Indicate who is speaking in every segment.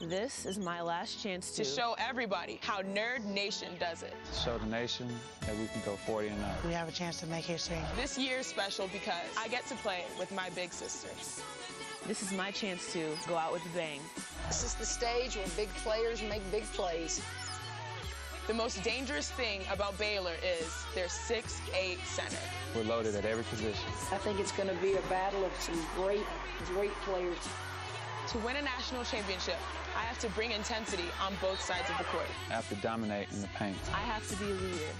Speaker 1: This is my last chance
Speaker 2: to show everybody how Nerd Nation does it.
Speaker 3: Show the nation that we can go 40-0.
Speaker 4: We have a chance to make history.
Speaker 2: This year is special because I get to play with my big sister.
Speaker 1: This is my chance to go out with a bang.
Speaker 5: This is the stage where big players make big plays.
Speaker 2: The most dangerous thing about Baylor is their 6'8" center.
Speaker 3: We're loaded at every position.
Speaker 5: I think it's going to be a battle of some great players.
Speaker 2: To win a national championship, I have to bring intensity on both sides of the court.
Speaker 3: I have to dominate in the paint.
Speaker 1: I have to be a leader.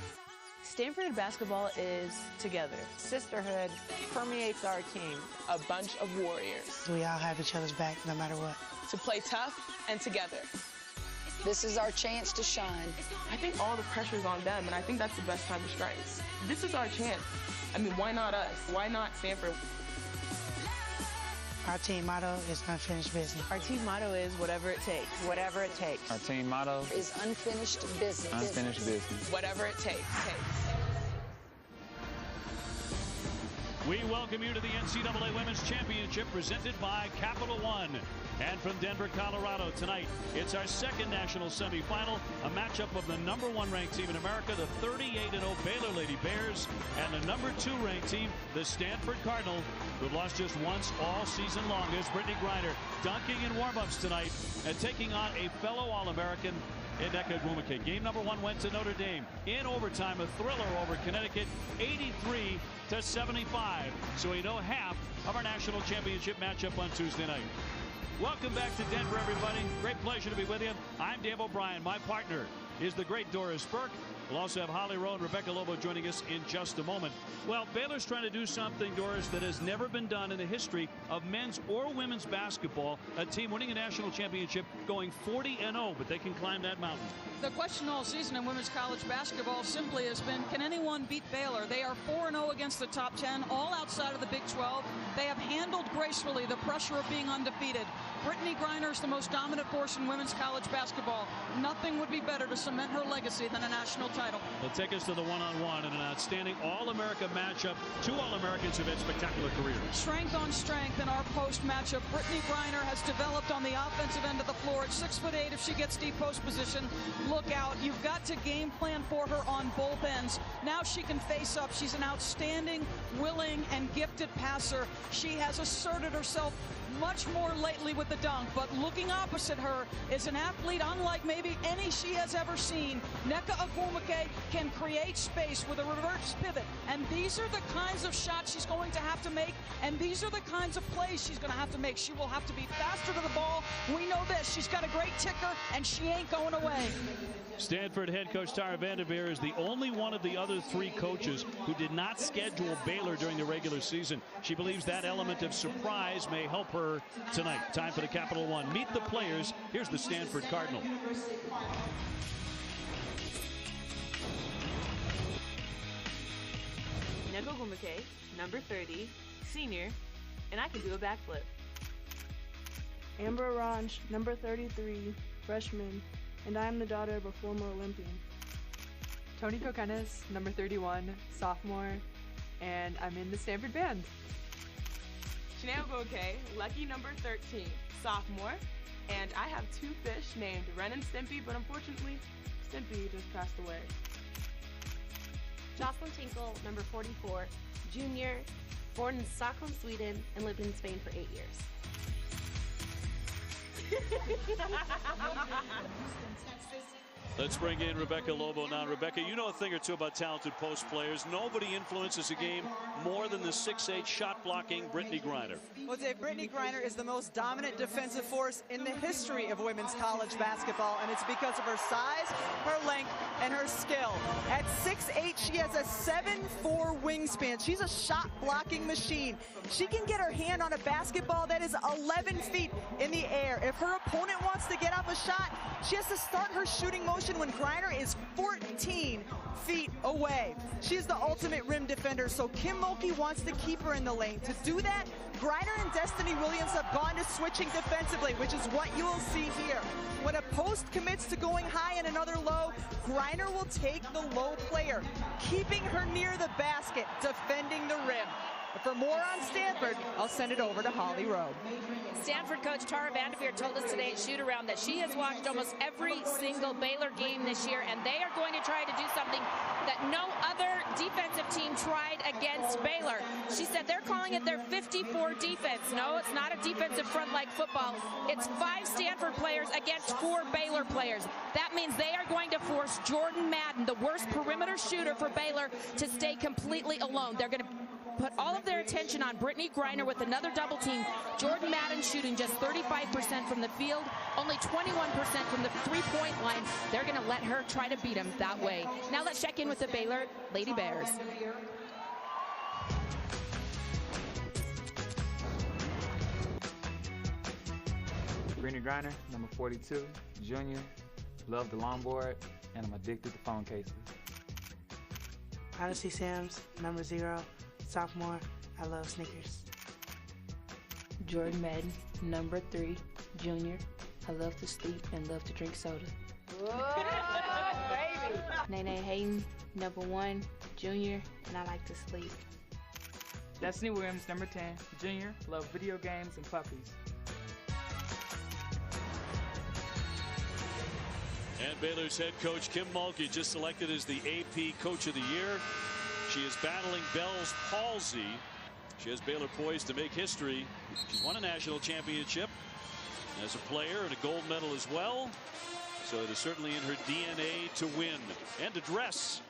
Speaker 1: Stanford basketball is together.
Speaker 6: Sisterhood permeates our team.
Speaker 2: A bunch of warriors.
Speaker 4: We all have each other's back no matter what.
Speaker 2: To play tough and together.
Speaker 5: This is our chance to shine.
Speaker 2: I think all the pressure's on them, and I think that's the best time to strike. This is our chance. I mean, why not us? Why not Stanford?
Speaker 4: Our team motto is unfinished business.
Speaker 1: Our team motto is whatever it takes.
Speaker 6: Whatever it takes.
Speaker 3: Our team motto
Speaker 5: is unfinished business.
Speaker 3: Unfinished business.
Speaker 2: Whatever it takes.
Speaker 7: We welcome you to the NCAA Women's Championship presented by Capital One. And from Denver, Colorado tonight, it's our second national semifinal, a matchup of the #1 ranked team in America, the 38-0 Baylor Lady Bears, and the #2 ranked team, the Stanford Cardinals, who've lost just once all season long. There's Brittany Griner dunking in warm-ups tonight and taking on a fellow All-American, Nneka Ogwumike. Game #1 went to Notre Dame in overtime, a thriller over Connecticut, 83-75. So we know half of our national championship matchup on Tuesday night. Welcome back to Denver, everybody. Great pleasure to be with you. I'm Dave O'Brien. My partner is the great Doris Burke. We'll also have Holly Rowe and Rebecca Lobo joining us in just a moment. Well, Baylor's trying to do something, Doris, that has never been done in the history of men's or women's basketball. A team winning a national championship going 40-0, but they can climb that mountain.
Speaker 8: The question all season in women's college basketball simply has been, can anyone beat Baylor? They are 4-0 against the top 10, all outside of the Big 12. They have handled gracefully the pressure of being undefeated. Brittany Griner is the most dominant force in women's college basketball. Nothing would be better to cement her legacy than a national title.
Speaker 7: They'll take us to the one-on-one in an outstanding All-America matchup. Two All-Americans have had spectacular careers.
Speaker 8: Strength on strength in our post matchup. Brittany Griner has developed on the offensive end of the floor at 6'8". If she gets deep post position, look out. You've got to game plan for her on both ends. Now she can face up. She's an outstanding, willing, and gifted passer. She has asserted herself much more lately with the dunk, but looking opposite her is an athlete unlike maybe any she has ever seen. Nneka Ogwumike can create space with a reverse pivot, and these are the kinds of shots she's going to have to make, and these are the kinds of plays she's going to have to make. She will have to be faster to the ball. We know this. She's got a great ticker, and she ain't going away.
Speaker 7: Stanford head coach Tara Vanderveer is the only one of the other three coaches who did not schedule Baylor during the regular season. She believes that element of surprise may help her tonight. Time for the Capital One. Meet the players. Here's the Stanford Cardinal.
Speaker 1: Nneka Ogwumike, number 30, senior, and I can do a backflip.
Speaker 9: Amber Ranch, number 33, freshman, and I am the daughter of a former Olympian.
Speaker 10: Toni Kokenis, number 31, sophomore, and I'm in the Stanford band.
Speaker 2: Chineo Goke, lucky number 13, sophomore, and I have two fish named Ren and Stimpy, but unfortunately, Stimpy just passed away.
Speaker 11: Jocelyn Tinkle, number 44, junior, born in Stockholm, Sweden, and lived in Spain for 8 years.
Speaker 7: Let's bring in Rebecca Lobo now. Rebecca, you know a thing or two about talented post players. Nobody influences a game more than the 6'8" shot-blocking Brittany Griner.
Speaker 12: Well, Dave, Brittany Griner is the most dominant defensive force in the history of women's college basketball, and it's because of her size, her length, and her skill. At 6'8", she has a 7'4" wingspan. She's a shot-blocking machine. She can get her hand on a basketball that is 11 feet in the air. If her opponent wants to get off a shot, she has to start her shooting motion when Griner is 14 feet away. She's the ultimate rim defender, so Kim Mulkey wants to keep her in the lane. To do that, Griner and Destiny Williams have gone to switching defensively, which is what you will see here. When a post commits to going high and another low, Griner will take the low player, keeping her near the basket, defending the rim. But for more on Stanford, I'll send it over to Holly Rowe.
Speaker 13: Stanford coach Tara Vanderveer told us today at shoot-around that she has watched almost every single Baylor game this year, and they are going to try to do something that no other defensive team tried against Baylor. She said they're calling it their 54 defense. No, it's not a defensive front like football. It's 5 Stanford players against 4 Baylor players. That means they are going to force Jordan Madden, the worst perimeter shooter for Baylor, to stay completely alone. They're going to put all of their attention on Brittany Griner with another double team. Jordan Madden shooting just 35% from the field, only 21% from the three-point line. They're going to let her try to beat him that way. Now let's check in with the Baylor Lady Bears.
Speaker 3: Brittany Griner, number 42, junior, love the longboard, and I'm addicted to phone cases.
Speaker 4: Odyssey Sims, number 0, sophomore, I love sneakers.
Speaker 14: Jordan Madden, number 3, junior, I love to sleep and love to drink soda.
Speaker 13: Whoa, baby.
Speaker 14: Nene Hayden, number 1, junior, and I like to sleep.
Speaker 15: Destiny Williams, number 10, junior, love video games and puppies.
Speaker 7: And Baylor's head coach Kim Mulkey just selected as the AP Coach of the Year. She is battling Bell's palsy. She has Baylor poised to make history. She's won a national championship as a player and a gold medal as well. So it is certainly in her DNA to win and to dress.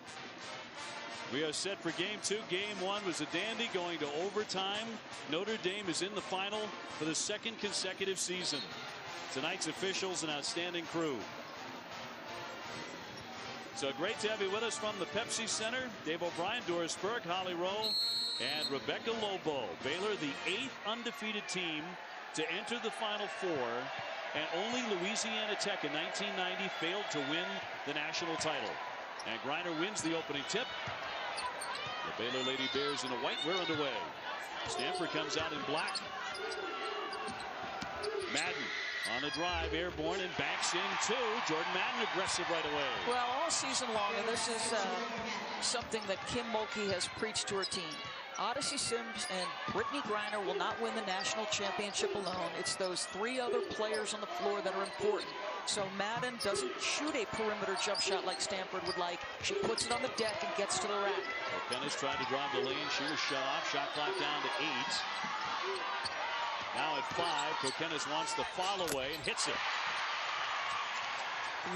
Speaker 7: We are set for game 2. Game 1 was a dandy going to overtime. Notre Dame is in the final for the 2nd consecutive season. Tonight's officials, an outstanding crew. So great to have you with us from the Pepsi Center. Dave O'Brien, Doris Burke, Holly Rowe, and Rebecca Lobo. Baylor, the 8th undefeated team to enter the Final Four, and only Louisiana Tech in 1990 failed to win the national title. And Griner wins the opening tip. The Baylor Lady Bears in the white, we're underway. Stanford comes out in black. Madden on the drive, airborne, and banks in 2. Jordan Madden aggressive right away.
Speaker 8: Well, all season long, and this is something that Kim Mulkey has preached to her team. Odyssey Sims and Brittany Griner will not win the national championship alone. It's those 3 other players on the floor that are important. So Madden doesn't shoot a perimeter jump shot like Stanford would like. She puts it on the deck and gets to the rack.
Speaker 7: Kokenis tried to drive the lane. She was shut off. Shot clock down to 8. Now at 5, Kokenis wants the follow away and hits it.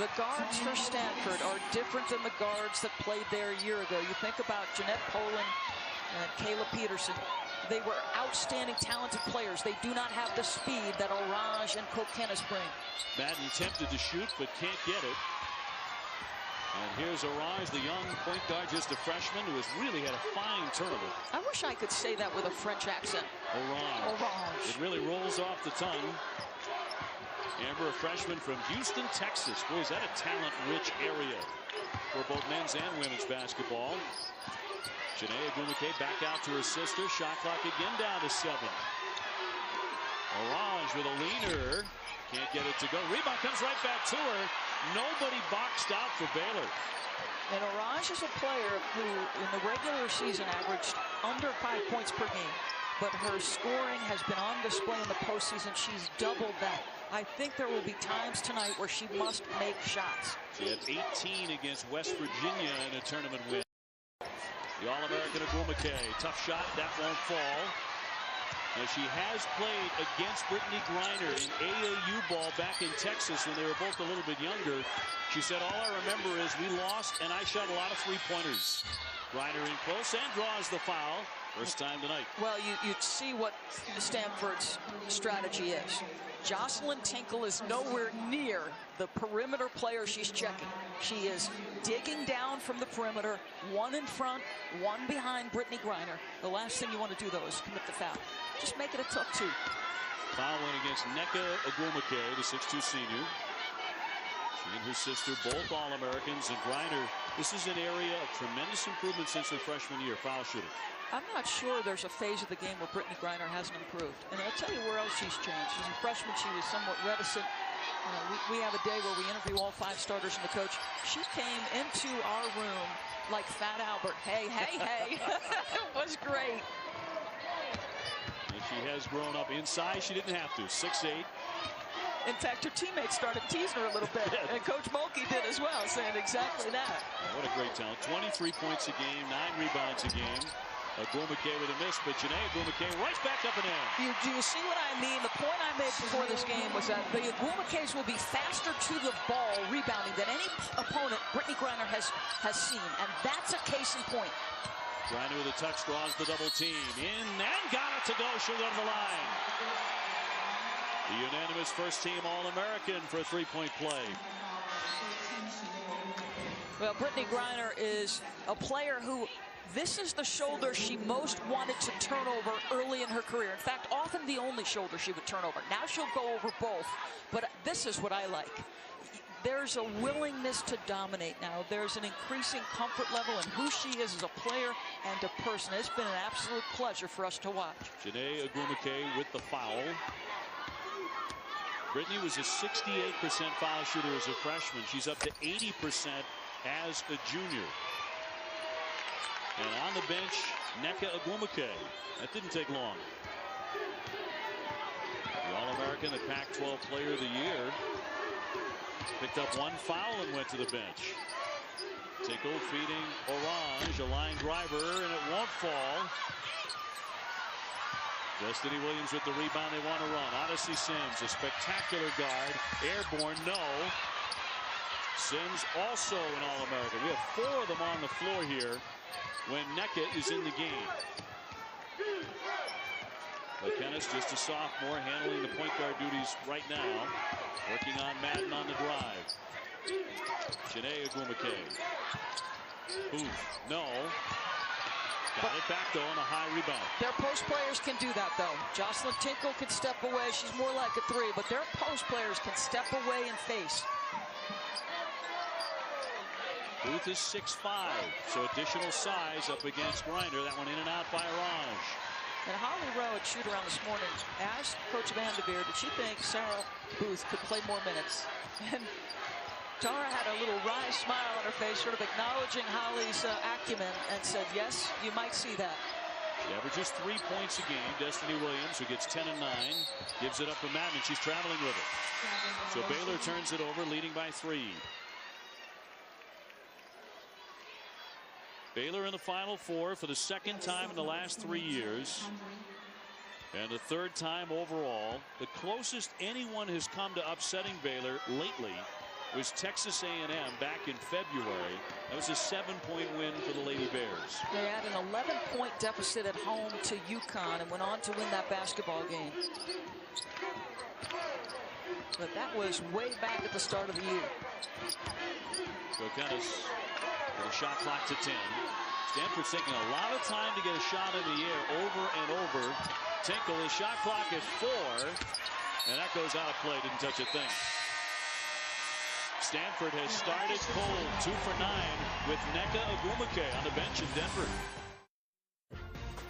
Speaker 8: The guards for Stanford are different than the guards that played there a year ago. You think about Jeanette Poland and Kayla Peterson. They were outstanding, talented players. They do not have the speed that Orange and Kokenis bring.
Speaker 7: Madden tempted to shoot, but can't get it. And here's Orange, the young point guard, just a freshman, who has really had a fine tournament.
Speaker 8: I wish I could say that with a French accent.
Speaker 7: Orange. It really rolls off the tongue. Amber, a freshman from Houston, Texas. Boy, is that a talent-rich area for both men's and women's basketball. Shanae Agumike back out to her sister. Shot clock again down to 7. Orange with a leaner. Can't get it to go. Rebound comes right back to her. Nobody boxed out for Baylor.
Speaker 8: And Orange is a player who in the regular season averaged under 5 points per game. But her scoring has been on display in the postseason. She's doubled that. I think there will be times tonight where she must make shots.
Speaker 7: She had 18 against West Virginia in a tournament win. The All-American Agumike. Tough shot. That won't fall. Now, she has played against Brittany Griner in AAU ball back in Texas when they were both a little bit younger. She said, all I remember is we lost and I shot a lot of three-pointers. Griner in close and draws the foul. First time tonight.
Speaker 8: Well, you'd see what Stanford's strategy is. Jocelyn Tinkle is nowhere near the perimeter player she's checking. She is digging down from the perimeter, 1 in front, 1 behind Brittany Griner. The last thing you want to do, though, is commit the foul. Just make it a tough 2.
Speaker 7: Foul went against Nneka Agumike, the 6'2 senior. She and her sister, both All-Americans, and Griner. This is an area of tremendous improvement since her freshman year, foul shooting.
Speaker 8: I'm not sure there's a phase of the game where Brittany Griner hasn't improved. And I'll tell you where else she's changed. As a freshman, she was somewhat reticent. We have a day where we interview all 5 starters and the coach. She came into our room like Fat Albert. Hey, hey, hey. It was great.
Speaker 7: She has grown up in size. She didn't have to. 6'8".
Speaker 8: In fact, her teammates started teasing her a little bit, and Coach Mulkey did as well, saying exactly that.
Speaker 7: What a great talent. 23 points a game, 9 rebounds a game. Agumake with a miss, but Janae Agumake right back up and in.
Speaker 8: Do you see what I mean? The point I made before this game was that the Agumakes will be faster to the ball rebounding than any opponent Brittany Griner has seen, and that's a case in point.
Speaker 7: Griner with a touch, draws the double team. In and got it to go. She'll go to the line. The unanimous first-team All-American for a three-point play.
Speaker 8: Well, Brittany Griner is a player who, this is the shoulder she most wanted to turn over early in her career. In fact, often the only shoulder she would turn over. Now she'll go over both, but this is what I like. There's a willingness to dominate now. There's an increasing comfort level in who she is as a player and a person. It's been an absolute pleasure for us to watch.
Speaker 7: Janae Agumake with the foul. Brittany was a 68% foul shooter as a freshman. She's up to 80% as a junior. And on the bench, Nneka Agumake. That didn't take long. The All-American, the Pac-12 Player of the Year. Picked up one foul and went to the bench. Tinkle feeding Orange, a line driver, and it won't fall. Destiny Williams with the rebound. They want to run. Odyssey Sims, a spectacular guard. Airborne, no. Sims also an All-American. We have 4 of them on the floor here when Nneka is in the game. McKennis, just a sophomore, handling the point guard duties right now. Working on Madden on the drive. Janae Agumake. Booth, no. Got it back, though, on a high rebound.
Speaker 8: Their post players can do that, though. Jocelyn Tinkle can step away. She's more like a 3, but their post players can step away and face.
Speaker 7: Booth is 6'5", so additional size up against Griner. That one in and out by Orange.
Speaker 8: And Holly Rowe at shoot-around this morning asked Coach Vanderveer, did she think Sarah Booth could play more minutes? And Tara had a little wry smile on her face, sort of acknowledging Holly's acumen, and said, yes, you might see that.
Speaker 7: She averages 3 points a game. Destiny Williams, who gets 10 and 9, gives it up for Madden. She's traveling with it. So Baylor turns it over, leading by 3. Baylor in the Final Four for the second time in the last 3 years. And the third time overall. The closest anyone has come to upsetting Baylor lately was Texas A&M back in February. That was a 7-point win for the Lady Bears.
Speaker 8: They had an 11-point deficit at home to UConn and went on to win that basketball game. But that was way back at the start of the year.
Speaker 7: Kokenis with a shot clock to 10. Stanford's taking a lot of time to get a shot in the air over and over. Tinkle, his shot clock at 4. And that goes out of play. Didn't touch a thing. Stanford has started cold, 2 for 9 with Nneka Agumake on the bench in Denver.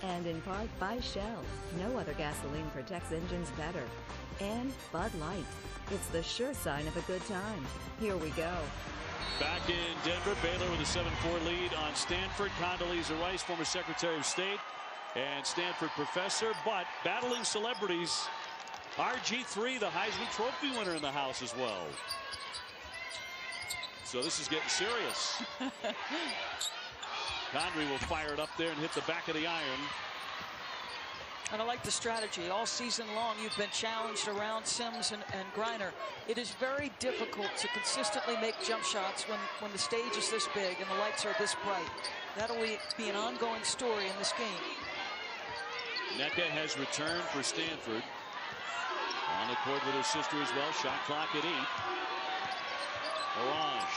Speaker 16: And in part by Shell. No other gasoline protects engines better. And Bud Light. It's the sure sign of a good time. Here we go.
Speaker 7: Back in Denver, Baylor with a 7-4 lead on Stanford. Condoleezza Rice, former Secretary of State and Stanford professor, but battling celebrities. RG3, the Heisman Trophy winner, in the house as well. So this is getting serious. Condrey will fire it up there and hit the back of the iron.
Speaker 8: And I like the strategy. All season long, you've been challenged around Sims and Griner. It is very difficult to consistently make jump shots when the stage is this big and the lights are this bright. That'll be an ongoing story in this game.
Speaker 7: Nneka has returned for Stanford. On the court with her sister as well. Shot clock at 8. Orange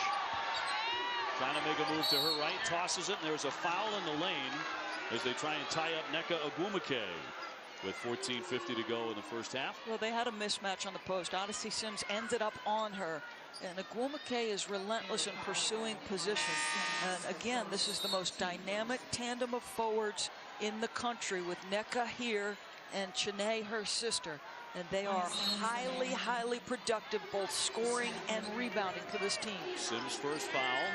Speaker 7: trying to make a move to her right. Tosses it, and there's a foul in the lane as they try and tie up Nneka Agumake with 14:50 to go in the first half.
Speaker 8: Well, they had a mismatch on the post. Odyssey Sims ended up on her. And Agumake is relentless in pursuing position. And again, this is the most dynamic tandem of forwards in the country with Nneka here and Chene, her sister. And they are highly, highly productive, both scoring and rebounding for this team.
Speaker 7: Sims' first foul.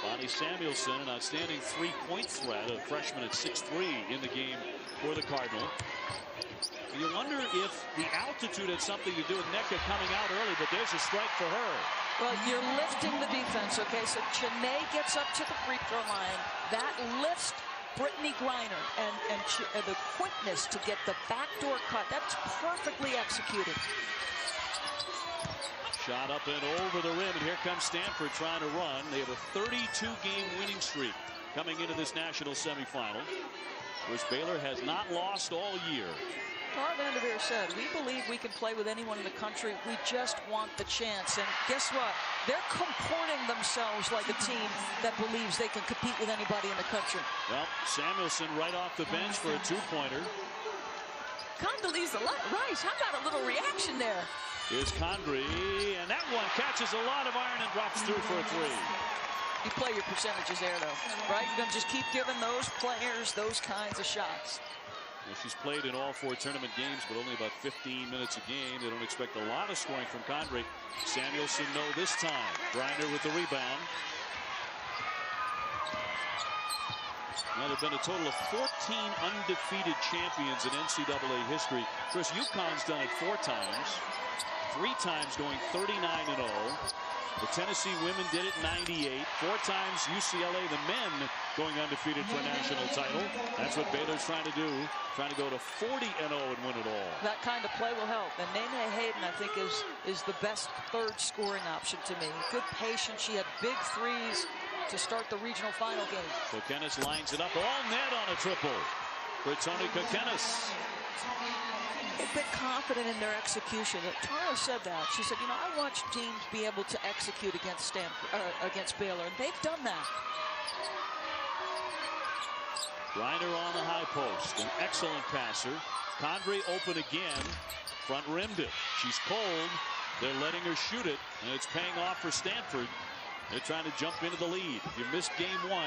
Speaker 7: Bonnie Samuelson, an outstanding three-point threat, a freshman at 6'3" in the game for the Cardinal. You wonder if the altitude had something to do with Nneka coming out early, but there's a strike for her.
Speaker 8: Well, you're lifting the defense, okay? So Chene gets up to the free throw line. That lifts Brittany Griner, and the quickness to get the backdoor cut. That's perfectly executed.
Speaker 7: Shot up and over the rim, and here comes Stanford trying to run. They have a 32-game winning streak coming into this national semifinal, which Baylor has not lost all year.
Speaker 8: Tara Vanderveer said, we believe we can play with anyone in the country. We just want the chance. And guess what? They're comporting themselves like a team that believes they can compete with anybody in the country.
Speaker 7: Well, Samuelson right off the bench for a two-pointer.
Speaker 8: Condoleezza Rice, how about a little reaction there?
Speaker 7: Here's Condrey, and that one catches a lot of iron and drops through for a three.
Speaker 8: You play your percentages there, though, right? You're going to just keep giving those players those kinds of shots.
Speaker 7: Well, she's played in all 4 tournament games, but only about 15 minutes a game. They don't expect a lot of scoring from Condrey. Samuelson, no this time. Griner with the rebound. Now, there have been a total of 14 undefeated champions in NCAA history. Of course, UConn's done it 4 times. 3 times going 39-0. The Tennessee women did it in '98. 4 times UCLA, the men, going undefeated for a national title. That's what Baylor's trying to do. Trying to go to 40-0 and win it all.
Speaker 8: That kind of play will help. And Nene Hayden, I think, is the best third scoring option to me. Good patience. She had big threes to start the regional final game.
Speaker 7: Kokenis lines it up. All net on a triple for Toni Kokenis.
Speaker 8: A bit confident in their execution. Tara said that. She said, you know, I watched teams be able to execute against Stanford, against Baylor, and they've done that.
Speaker 7: Griner on the high post, an excellent passer. Condrey open again, front rimmed it. She's cold. They're letting her shoot it, and it's paying off for Stanford. They're trying to jump into the lead. If you missed game 1,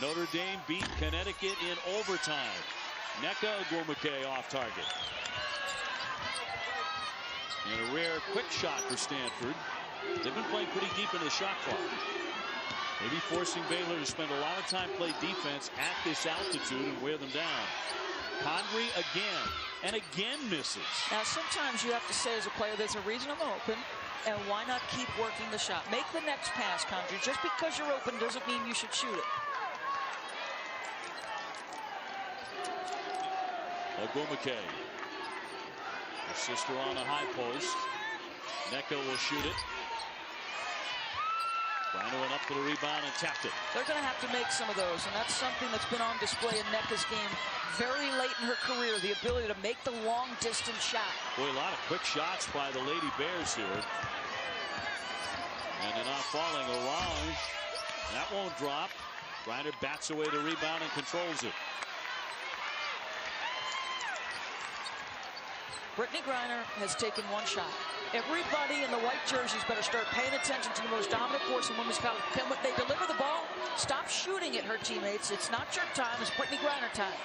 Speaker 7: Notre Dame beat Connecticut in overtime. Nneka Ogwumike off target. And a rare quick shot for Stanford. They've been playing pretty deep into the shot clock. Maybe forcing Baylor to spend a lot of time play defense at this altitude and wear them down. Condrey again and again misses.
Speaker 8: Now sometimes you have to say as a player, there's a reason I'm open, and why not keep working the shot? Make the next pass, Condrey. Just because you're open doesn't mean you should shoot it.
Speaker 7: Ogwumike. Her sister on the high post. Nneka will shoot it. Griner went up for the rebound and tapped it.
Speaker 8: They're going to have to make some of those, and that's something that's been on display in Nneka's game very late in her career, the ability to make the long-distance shot.
Speaker 7: Boy, a lot of quick shots by the Lady Bears here. And they're not falling. Orange. That won't drop. Griner bats away the rebound and controls it.
Speaker 8: Brittany Griner has taken 1 shot. Everybody in the white jerseys better start paying attention to the most dominant force in women's college. When they deliver the ball, stop shooting at her teammates. It's not your time, it's Brittany Griner time.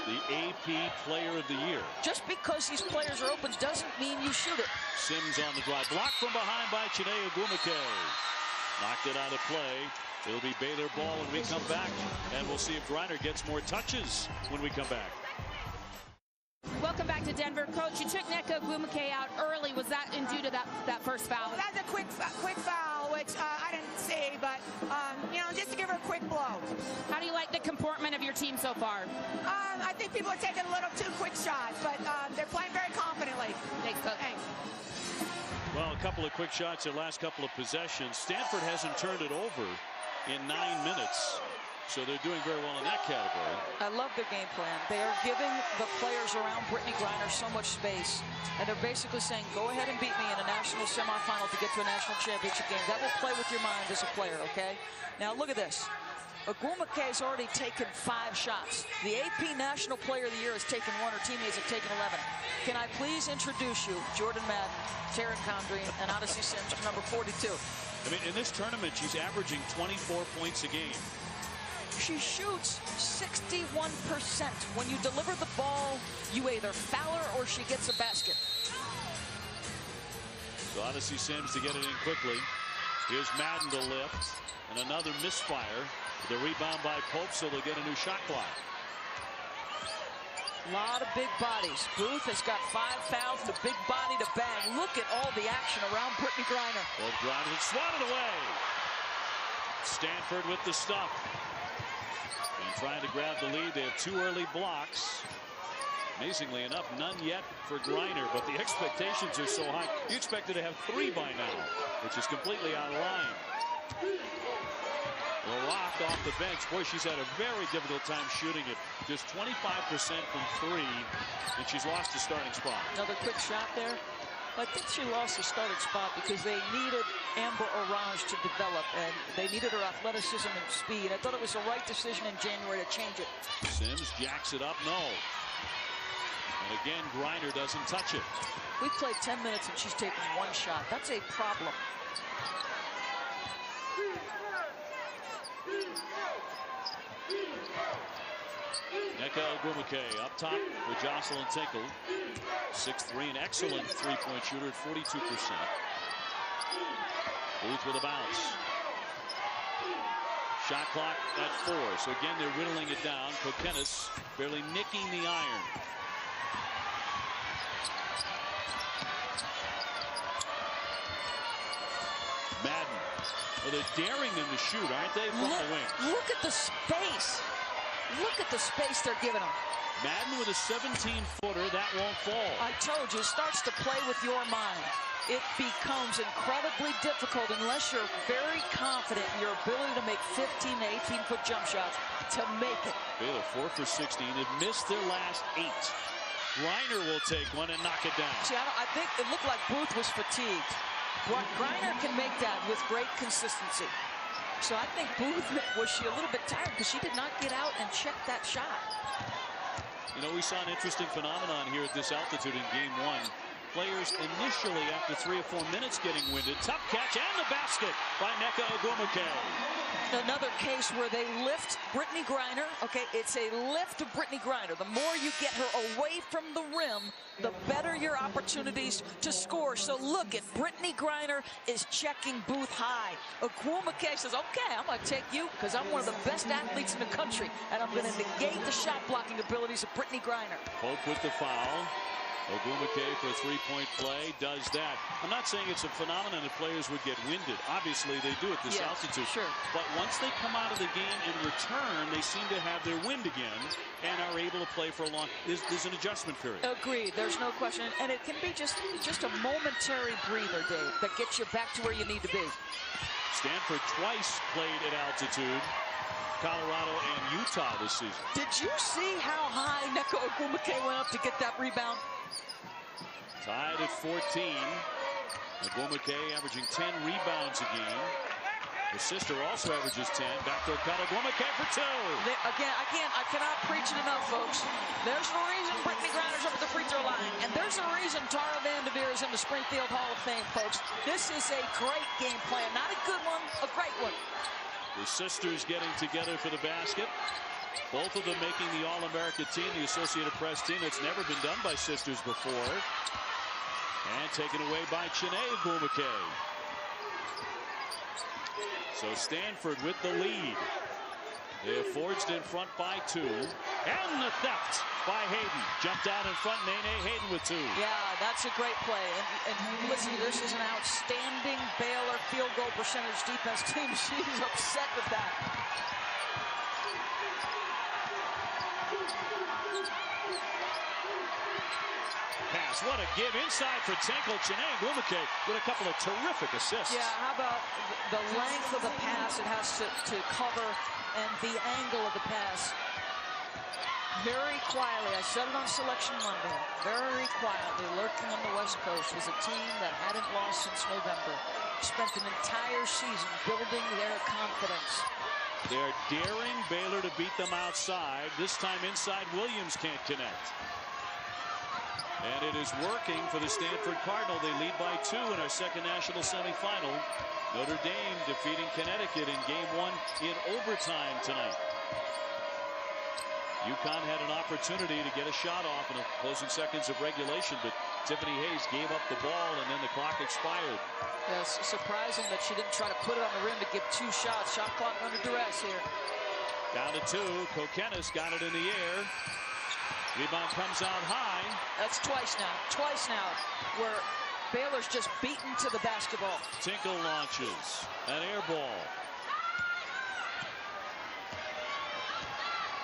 Speaker 7: The AP Player of the Year.
Speaker 8: Just because these players are open doesn't mean you shoot it.
Speaker 7: Sims on the drive. Blocked from behind by Chene Ogwumike. Knocked it out of play. It'll be Baylor ball when we come back. And we'll see if Griner gets more touches when we come back.
Speaker 13: Welcome back to Denver. Coach, you took Nneka Ogwumike out early. Was that due to that first foul?
Speaker 17: Well, that's a quick foul, which I didn't see, but, you know, just to give her a quick blow.
Speaker 13: How do you like the comportment of your team so far?
Speaker 17: I think people are taking a little too quick shots, but they're playing very confidently.
Speaker 13: Thanks, Coach.
Speaker 17: Thanks.
Speaker 7: Well, a couple of quick shots their last couple of possessions. Stanford hasn't turned it over in 9 minutes. So they're doing very well in that category.
Speaker 8: I love their game plan. They are giving the players around Brittany Griner so much space. And they're basically saying, go ahead and beat me in a national semifinal to get to a national championship game. That will play with your mind as a player, okay? Now look at this. Ogwumike has already taken 5 shots. The AP National Player of the Year has taken 1. Her teammates have taken 11. Can I please introduce you, Jordan Madden, Taryn Condrey, and Odyssey Sims, number 42.
Speaker 7: I mean, in this tournament, she's averaging 24 points a game.
Speaker 8: She shoots 61%. When you deliver the ball, you either foul her or she gets a basket.
Speaker 7: So Odyssey Sims to get it in quickly. Here's Madden to lift, and another misfire. The rebound by Pope, so they'll get a new shot clock.
Speaker 8: A lot of big bodies. Booth has got 5 fouls, the big body to bang. Look at all the action around Brittany Griner.
Speaker 7: Both Griner swatted away. Stanford with the stuff. And trying to grab the lead. They have 2 early blocks. Amazingly enough, none yet for Griner, but the expectations are so high. You expected to have 3 by now, which is completely out of line. Rock off the bench. Boy, she's had a very difficult time shooting it. Just 25% from 3, and she's lost the starting spot.
Speaker 8: Another quick shot there. I think she lost the starting spot because they needed Amber Orange to develop, and they needed her athleticism and speed. I thought it was the right decision in January to change it.
Speaker 7: Sims jacks it up, no. And again, Griner doesn't touch it.
Speaker 8: We've played 10 minutes and she's taken 1 shot. That's a problem.
Speaker 7: Nneka Ogwumike up top for Jocelyn Tinkle. 6'3", an excellent three-point shooter at 42%. Booth with a bounce. Shot clock at 4. So again, they're whittling it down. Kokenis barely nicking the iron. Madden. Well, they're daring them to shoot, aren't they? From the wing.
Speaker 8: Look at the space. Look at the space they're giving them.
Speaker 7: Madden with a 17-footer. That won't fall.
Speaker 8: I told you, it starts to play with your mind. It becomes incredibly difficult unless you're very confident in your ability to make 15 to 18-foot jump shots to make it.
Speaker 7: Baylor 4 for 16. They've missed their last 8. Griner will take one and knock it down.
Speaker 8: See, I think it looked like Booth was fatigued. Griner can make that with great consistency. So I think Booth, was she a little bit tired because she did not get out and check that shot.
Speaker 7: You know, we saw an interesting phenomenon here at this altitude in game 1. Players initially, after 3 or 4 minutes, getting winded. Tough catch and the basket by Nneka Ogwumike.
Speaker 8: Another case where they lift Brittany Griner. Okay, it's a lift of Brittany Griner. The more you get her away from the rim, the better your opportunities to score. So look at Brittany Griner is checking Booth high. Ogwumike says, okay, I'm going to take you because I'm one of the best athletes in the country, and I'm going to negate the shot blocking abilities of Brittany Griner.
Speaker 7: Pope with the foul. Ogwumike for a 3-point play does that. I'm not saying it's a phenomenon that players would get winded. Obviously, they do at this altitude.
Speaker 8: Sure.
Speaker 7: But once they come out of the game in return, they seem to have their wind again and are able to play for a long. There's an adjustment period.
Speaker 8: Agreed. There's no question, and it can be just a momentary breather, Dave, that gets you back to where you need to be.
Speaker 7: Stanford twice played at altitude. Colorado and Utah this season.
Speaker 8: Did you see how high Nneka Ogwumike went up to get that rebound?
Speaker 7: Tied at 14. Ogwumike averaging 10 rebounds a game. Her sister also averages 10. Backdoor cut. Ogwumike for 2.
Speaker 8: I cannot preach it enough, folks. There's a reason Brittany Griner's up at the free throw line, and there's a reason Tara Vanderveer is in the Springfield Hall of Fame, folks. This is a great game plan. Not a good one, a great one.
Speaker 7: The sisters getting together for the basket. Both of them making the All-America team, the Associated Press team. It's never been done by sisters before. And taken away by Chiney Ogwumike. So Stanford with the lead. They have forged in front by 2. And the theft by Hayden. Jumped out in front, Nene Hayden with 2.
Speaker 8: Yeah, that's a great play. And listen, this is an outstanding Baylor field goal percentage defense team. She's upset with that.
Speaker 7: Pass, what a give inside for Tinkle. Chiney Ogwumike with a couple of terrific assists.
Speaker 8: Yeah, how about the length of the pass it has to cover and the angle of the pass. Very quietly, I said it on Selection Monday, very quietly lurking on the West Coast was a team that hadn't lost since November. Spent an entire season building their confidence.
Speaker 7: They're daring Baylor to beat them outside. This time inside, Williams can't connect. And it is working for the Stanford Cardinal. They lead by 2 in our second national semifinal. Notre Dame defeating Connecticut in game 1 in overtime tonight. UConn had an opportunity to get a shot off in the closing seconds of regulation, but Tiffany Hayes gave up the ball, and then the clock expired.
Speaker 8: Yes, surprising that she didn't try to put it on the rim to give 2 shots. Shot clock under duress here.
Speaker 7: Down to 2. Kokenis got it in the air. Rebound comes out high.
Speaker 8: That's twice now, where Baylor's just beaten to the basketball.
Speaker 7: Tinkle launches an air ball.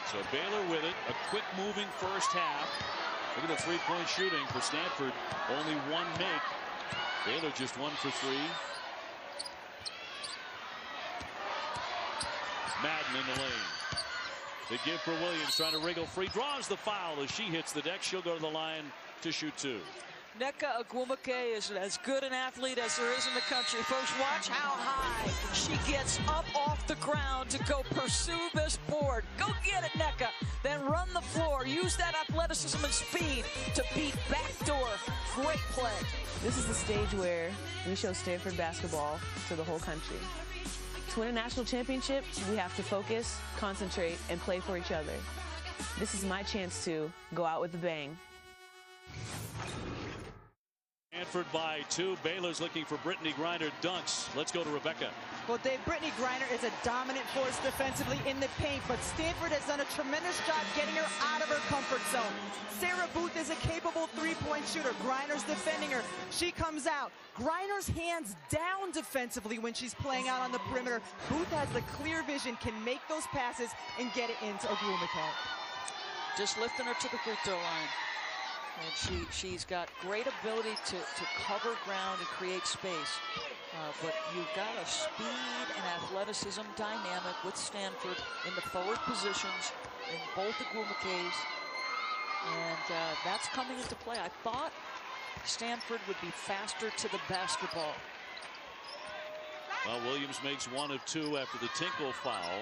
Speaker 7: So Baylor with it, a quick-moving first half. Look at the three-point shooting for Stanford. Only 1 make. Baylor just 1 for 3. Madden in the lane. The give for Williams, trying to wriggle free. Draws the foul as she hits the deck. She'll go to the line to shoot 2.
Speaker 8: Nneka Ogwumike is as good an athlete as there is in the country. Folks, watch how high she gets up off the ground to go pursue this board. Go get it, Nneka. Then run the floor. Use that athleticism and speed to beat backdoor. Great play.
Speaker 18: This is the stage where we show Stanford basketball to the whole country. To win a national championship, we have to focus, concentrate, and play for each other. This is my chance to go out with a bang.
Speaker 7: Stanford by 2. Baylor's looking for Brittany Griner dunks. Let's go to Rebecca.
Speaker 12: Well, Dave, Brittany Griner is a dominant force defensively in the paint, but Stanford has done a tremendous job getting her out of her comfort zone. Sarah Booth is a capable three-point shooter. Griner's defending her. She comes out. Griner's hands down defensively when she's playing out on the perimeter. Booth has the clear vision, can make those passes, and get it into Ogwumike.
Speaker 8: Just lifting her to the free throw line. And she's got great ability to cover ground and create space. But you've got a speed and athleticism dynamic with Stanford in the forward positions in both Ogwumikes. And that's coming into play. I thought Stanford would be faster to the basketball.
Speaker 7: Well, Williams makes 1 of 2 after the Tinkle foul.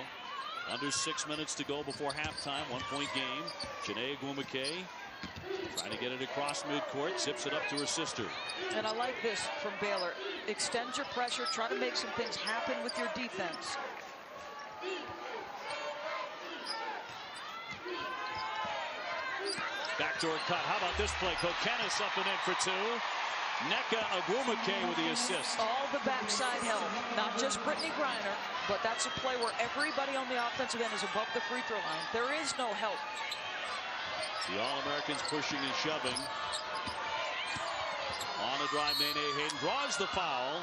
Speaker 7: Under 6 minutes to go before halftime. 1-point game. Janae Ogwumike trying to get it across midcourt, zips it up to her sister.
Speaker 8: And I like this from Baylor. Extend your pressure, try to make some things happen with your defense.
Speaker 7: Backdoor cut. How about this play? Kokenis up and in for 2. Nneka Ogwumike with the assist.
Speaker 8: All the backside help. Not just Brittany Griner, but that's a play where everybody on the offensive end is above the free throw line. There is no help.
Speaker 7: The All-Americans pushing and shoving. On the drive, Nene Hayden draws the foul.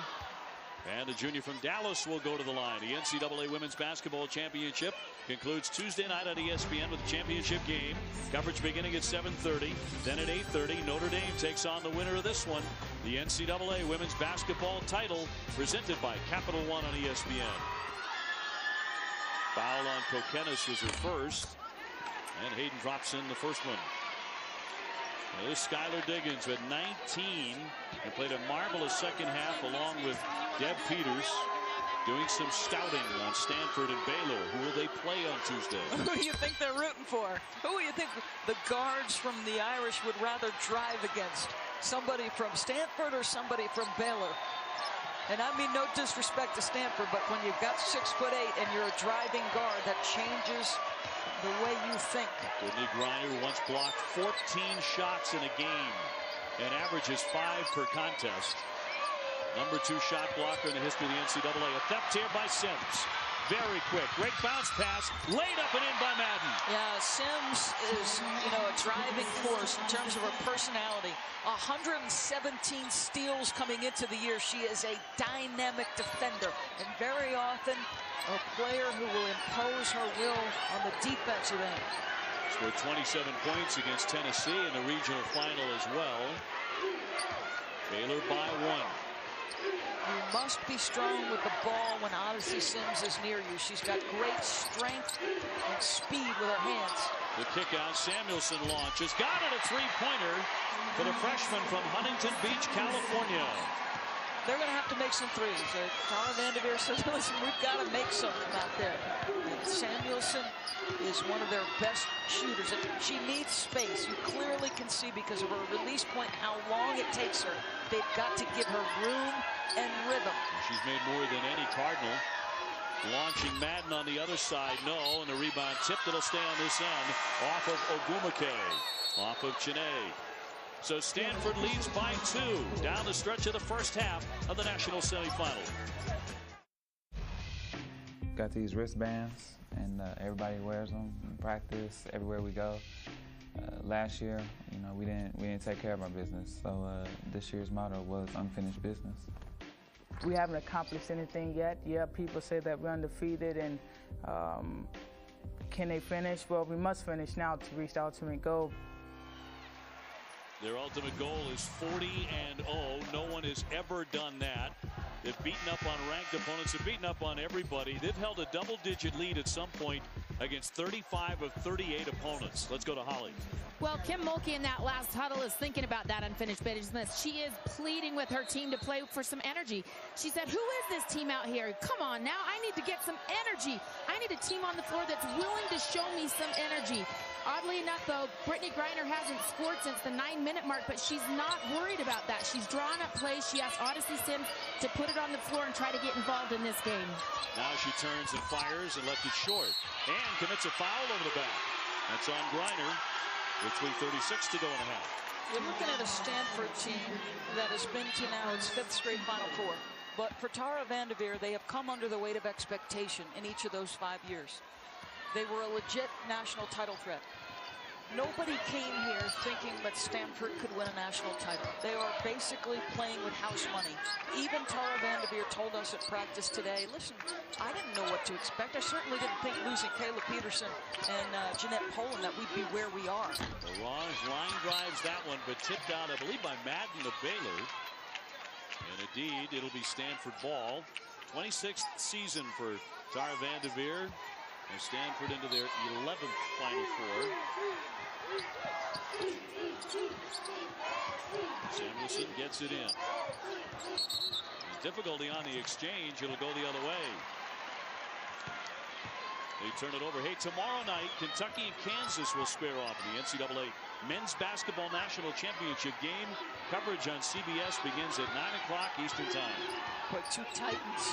Speaker 7: And the junior from Dallas will go to the line. The NCAA Women's Basketball Championship concludes Tuesday night on ESPN with the championship game. Coverage beginning at 7:30. Then at 8:30, Notre Dame takes on the winner of this one. The NCAA Women's Basketball title presented by Capital One on ESPN. Foul on Kokenis was her first. And Hayden drops in the first one. Now this Skylar Diggins with 19 and played a marvelous second half along with Deb Peters, doing some scouting on Stanford and Baylor. Who will they play on Tuesday?
Speaker 8: Who do you think they're rooting for? Who do you think the guards from the Irish would rather drive against? Somebody from Stanford or somebody from Baylor? And I mean no disrespect to Stanford, but when you've got 6'8" and you're a driving guard, that changes the way you think.
Speaker 7: Brittany Griner once blocked 14 shots in a game and averages 5 per contest. Number 2 shot blocker in the history of the NCAA. A theft here by Sims. Very quick. Great bounce pass. Laid up and in by Madden.
Speaker 8: Yeah, Sims is, a driving force in terms of her personality. 117 steals coming into the year. She is a dynamic defender. And very often, a player who will impose her will on the defensive end.
Speaker 7: Scored 27 points against Tennessee in the regional final as well. Baylor by 1.
Speaker 8: You must be strong with the ball when Odyssey Sims is near you. She's got great strength and speed with her hands.
Speaker 7: The kick out, Samuelson launches. Got it, a three-pointer for the freshman from Huntington Beach, California.
Speaker 8: They're going to have to make some threes. Tara Vanderveer says, listen, we've got to make something out there. And Samuelson is one of their best shooters. And she needs space. You clearly can see because of her release point how long it takes her. They've got to give her room and rhythm.
Speaker 7: She's made more than any Cardinal. Launching Madden on the other side, no, and the rebound tipped. It'll stay on this end, off of Ogwumike, off of Chiney. So Stanford leads by 2 down the stretch of the first half of the national semifinal.
Speaker 3: Got these wristbands, and everybody wears them in practice everywhere we go. Last year, we didn't take care of our business, so this year's motto was unfinished business.
Speaker 19: We haven't accomplished anything yet. Yeah, people say that we're undefeated, and can they finish? Well, we must finish now to reach the ultimate goal.
Speaker 7: Their ultimate goal is 40-0. No one has ever done that. They've beaten up on ranked opponents. They've beaten up on everybody. They've held a double-digit lead at some point against 35 of 38 opponents. Let's go to Holly.
Speaker 13: Well, Kim Mulkey in that last huddle is thinking about that unfinished business. She is pleading with her team to play for some energy. She said, who is this team out here? Come on now, I need to get some energy. I need a team on the floor that's willing to show me some energy. Oddly enough, though, Brittany Griner hasn't scored since the 9-minute mark, but she's not worried about that. She's drawn up plays. She asked Odyssey Sims to put it on the floor and try to get involved in this game.
Speaker 7: Now she turns and fires and left it short. And commits a foul over the back. That's on Griner with 3:36 to go in the half.
Speaker 8: You're looking at a Stanford team that has been to now its 5th straight Final Four. But for Tara Vanderveer, they have come under the weight of expectation in each of those 5 years. They were a legit national title threat. Nobody came here thinking that Stanford could win a national title. They are basically playing with house money. Even Tara Vanderveer told us at practice today, listen, I didn't know what to expect. I certainly didn't think losing Kayla Peterson and Jeanette Poland that we'd be where we are.
Speaker 7: Orange line drives that one, but tipped out, I believe, by Madden of Baylor. And indeed, it'll be Stanford ball. 26th season for Tara Vanderveer. And Stanford into their 11th Final Four. Samuelson gets it in. Difficulty on the exchange. It'll go the other way. They turn it over. Hey, tomorrow night, Kentucky and Kansas will square off in the NCAA Men's Basketball National Championship game. Coverage on CBS begins at 9 o'clock Eastern Time.
Speaker 8: But 2 Titans.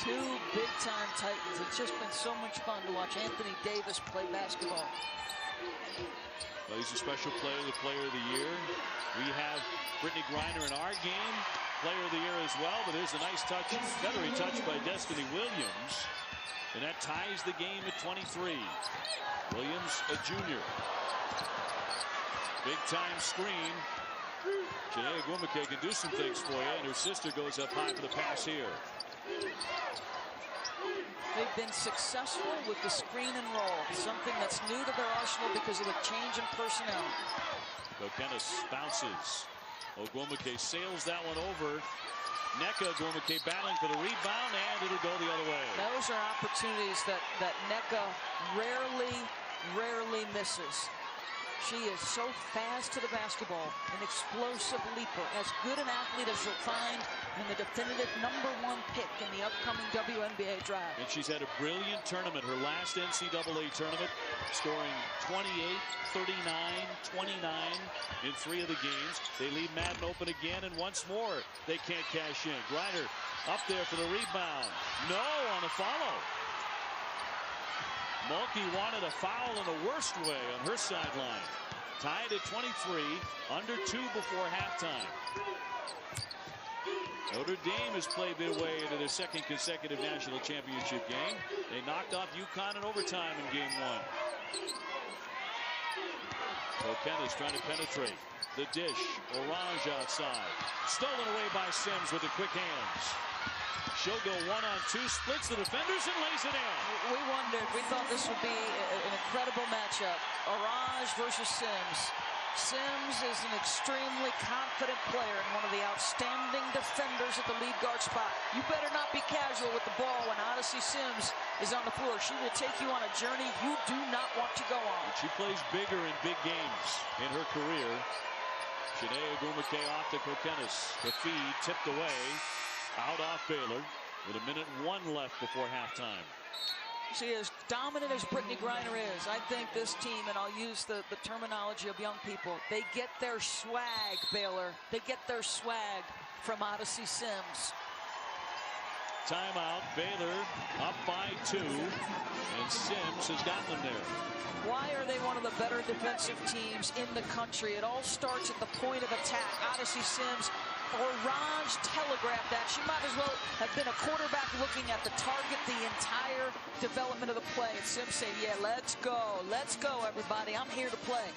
Speaker 8: 2 big-time Titans. It's just been so much fun to watch Anthony Davis play basketball.
Speaker 7: Well, he's a special player, the player of the year. We have Brittany Griner in our game, player of the year as well. But there's a nice touch, feathery touch by Destiny Williams. And that ties the game at 23. Williams, a junior. Big-time screen. Chiney Ogwumike can do some things for you, and her sister goes up high for the pass here.
Speaker 8: They've been successful with the screen and roll, something that's new to their arsenal because of the change in personnel.
Speaker 7: Kokenis bounces. Ogwumike sails that one over. Nneka Ogwumike battling for the rebound, and it'll go the other way.
Speaker 8: Those are opportunities that Nneka rarely misses. She is so fast to the basketball, an explosive leaper, as good an athlete as you'll find in the definitive #1 pick in the upcoming WNBA draft.
Speaker 7: And she's had a brilliant tournament, her last NCAA tournament, scoring 28, 39, 29 in 3 of the games. They leave Madden open again, and once more they can't cash in. Griner up there for the rebound. No on the follow. Mulkey wanted a foul in the worst way on her sideline. Tied at 23, under 2 before halftime. Notre Dame has played their way into their 2nd consecutive national championship game. They knocked off UConn in overtime in game 1. Kokenis trying to penetrate. The dish, Orange outside. Stolen away by Sims with the quick hands. She'll go 1-on-2, splits the defenders, and lays it in.
Speaker 8: We wondered, we thought this would be an incredible matchup. Orange versus Sims. Sims is an extremely confident player and one of the outstanding defenders at the lead guard spot. You better not be casual with the ball when Odyssey Sims is on the floor. She will take you on a journey you do not want to go on.
Speaker 7: She plays bigger in big games in her career. Chiney Ogwumike off to Kokenis. The feed tipped away. Out off Baylor with 1:01 left before halftime.
Speaker 8: See, as dominant as Brittany Griner is, I think this team, and I'll use the terminology of young people, they get their swag, Baylor. They get their swag from Odyssey Sims.
Speaker 7: Timeout. Baylor up by 2, and Sims has got them there.
Speaker 8: Why are they one of the better defensive teams in the country? It all starts at the point of attack. Odyssey Sims or Raj telegraphed that. She might as well have been a quarterback looking at the target the entire development of the play. And Sims said, yeah, let's go, everybody. I'm here to play.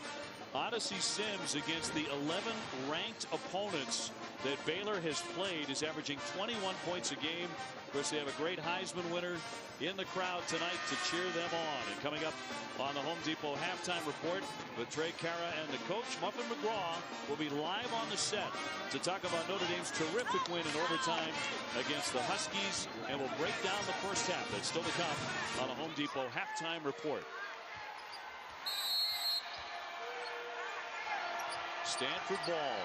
Speaker 7: Odyssey Sims against the 11 ranked opponents that Baylor has played is averaging 21 points a game. Of course, they have a great Heisman winner in the crowd tonight to cheer them on. And coming up on the Home Depot halftime report with Trey Cara and the coach, Muffin McGraw, will be live on the set to talk about Notre Dame's terrific win in overtime against the Huskies, and we'll break down the first half. That's still to come on a Home Depot halftime report. Stanford ball,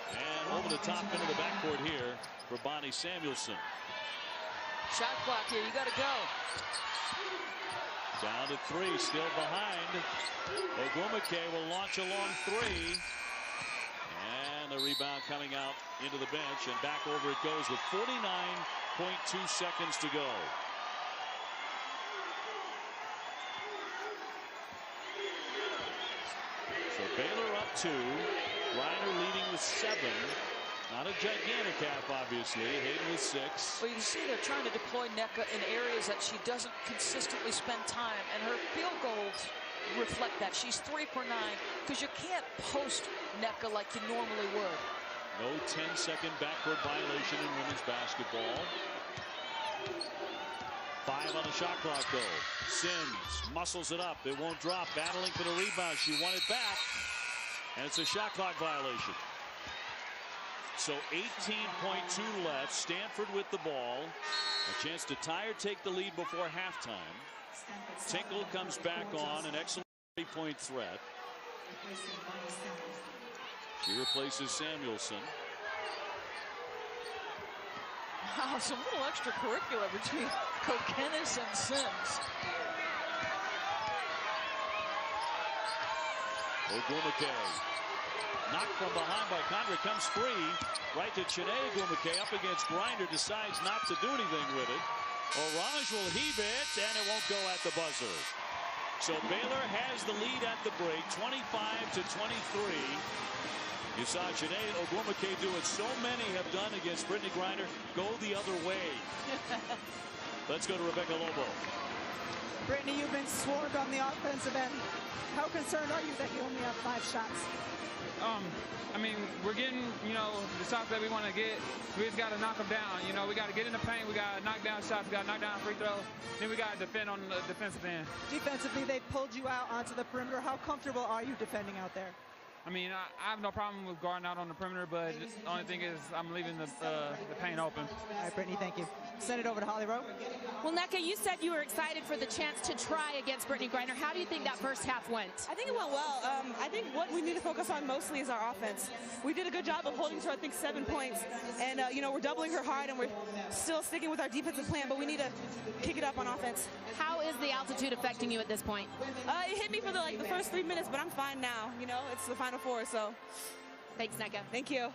Speaker 7: and over the top into the backcourt here for Bonnie Samuelson.
Speaker 8: Shot clock here, you got to go.
Speaker 7: Down to 3, still behind. Ogwumike will launch a long 3. And the rebound coming out into the bench, and back over it goes with 49.2 seconds to go. So Baylor up 2. Reiner leading with 7. Not a gigantic half, obviously. Hayden with 6.
Speaker 8: Well, you see they're trying to deploy Nneka in areas that she doesn't consistently spend time, and her field goals reflect that. She's 3 for 9 because you can't post Nneka like you normally would.
Speaker 7: No 10-second backcourt violation in women's basketball. 5 on the shot clock, though. Sims muscles it up. It won't drop. Battling for the rebound. She won it back. And it's a shot clock violation. So 18.2 left. Stanford with the ball. A chance to tie or take the lead before halftime. Tinkle comes back on, an excellent 3-point threat. She replaces Samuelson.
Speaker 8: Wow, some little extracurricular between Kokenis and Sims.
Speaker 7: Ogwumike knocked from behind by Condra, comes free. Right to Chiney. Ogwumike up against Grinder, decides not to do anything with it. Orange will heave it, and it won't go at the buzzer. So Baylor has the lead at the break, 25-23. You saw Chiney Ogwumike do it. So many have done against Brittany Griner. Go the other way. Let's go to Rebecca Lobo.
Speaker 12: Brittany, you've been swarmed on the offensive end. How concerned are you that you only have 5 shots?
Speaker 20: I mean, we're getting, the shots that we want to get. We just got to knock them down. We got to get in the paint. We got to knock down shots. We got to knock down free throws. Then we got to defend on the defensive end.
Speaker 12: Defensively, they pulled you out onto the perimeter. How comfortable are you defending out there?
Speaker 20: I mean, I have no problem with guarding out on the perimeter, but the only thing is I'm leaving the paint open.
Speaker 12: All right, Brittany, thank you. Send it over to Holly Rowe.
Speaker 13: Well, Nneka, you said you were excited for the chance to try against Brittany Griner. How do you think that first half went?
Speaker 2: I think it went well. I think what we need to focus on mostly is our offense. We did a good job of holding to, I think, 7 points. And, we're doubling her hard, and we're still sticking with our defensive plan, but we need to kick it up on offense.
Speaker 13: How is the altitude affecting you at this point?
Speaker 2: It hit me for the first 3 minutes, but I'm fine now. It's the Final Four, so.
Speaker 13: Thanks, Nneka.
Speaker 2: Thank you.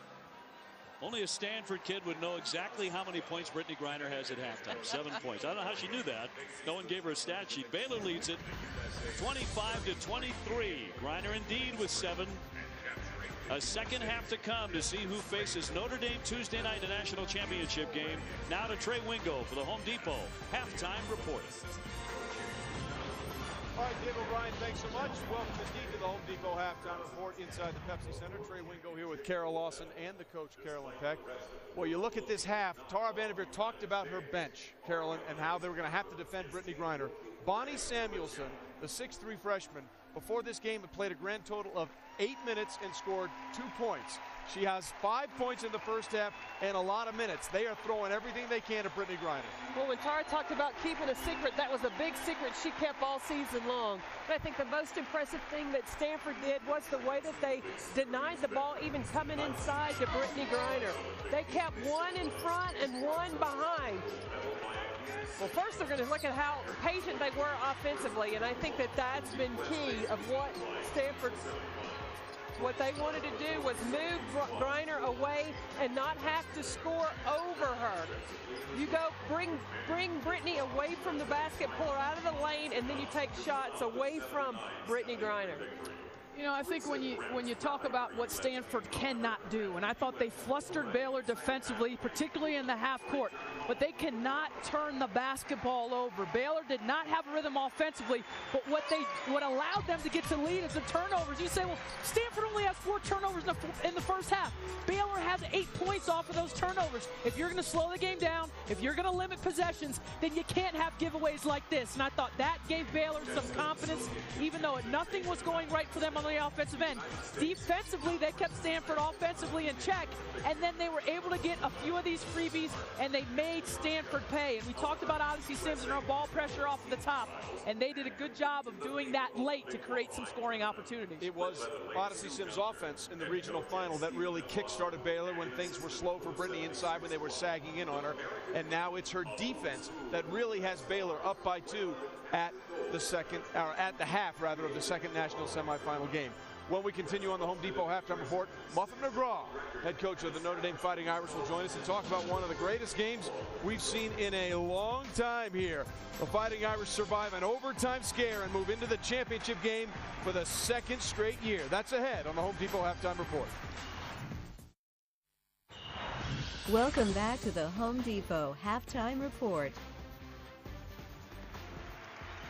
Speaker 7: Only a Stanford kid would know exactly how many points Brittany Griner has at halftime. 7 points. I don't know how she knew that. No one gave her a stat sheet. Baylor leads it 25-23. Griner indeed with 7. A second half to come to see who faces Notre Dame Tuesday night in the national championship game. Now to Trey Wingo for the Home Depot halftime report.
Speaker 21: All right, Dave O'Brien, thanks so much. Welcome indeed to the Home Depot halftime report inside the Pepsi Center. Trey Wingo here with Carol Lawson and the coach, Carolyn Peck. Well, you look at this half, Tara Vanderveer talked about her bench, Carolyn, and how they were going to have to defend Brittany Griner. Bonnie Samuelson, the 6'3 freshman, before this game had played a grand total of 8 minutes and scored 2 points. She has 5 points in the first half and a lot of minutes. They are throwing everything they can at Brittany Griner.
Speaker 22: Well, when Tara talked about keeping a secret, that was a big secret she kept all season long. But I think the most impressive thing that Stanford did was the way that they denied the ball even coming inside to Brittany Griner. They kept one in front and one behind. Well, first they're going to look at how patient they were offensively, and I think that that's been key of what Stanford What they wanted to do was move Griner away and not have to score over her. You go bring Brittany away from the basket, pull her out of the lane, and then you take shots away from Brittany Griner.
Speaker 8: You know, I think when you talk about what Stanford cannot do, and I thought they flustered Baylor defensively, particularly in the half court, but they cannot turn the basketball over. Baylor did not have a rhythm offensively, but what allowed them to get to lead is the turnovers. You say, well, Stanford only has 4 turnovers in the first half. Baylor has 8 points off of those turnovers. If you're going to slow the game down, if you're going to limit possessions, then you can't have giveaways like this. And I thought that gave Baylor some confidence, even though nothing was going right for them on the offensive end. Defensively, they kept Stanford offensively in check, and then they were able to get a few of these freebies, and they made Stanford pay. And we talked about Odyssey Sims and her ball pressure off the top, and they did a good job of doing that late to create some scoring opportunities.
Speaker 21: It was Odyssey Sims' offense in the regional final that really kick-started Baylor when things were slow for Brittany inside, when they were sagging in on her, and now it's her defense that really has Baylor up by 2 at the half of the second national semifinal game. When we continue on the Home Depot halftime report, Muffet McGraw, head coach of the Notre Dame Fighting Irish, will join us and talk about one of the greatest games we've seen in a long time here. The Fighting Irish survive an overtime scare and move into the championship game for the 2nd straight year. That's ahead on the Home Depot halftime report.
Speaker 16: Welcome back to the Home Depot halftime report.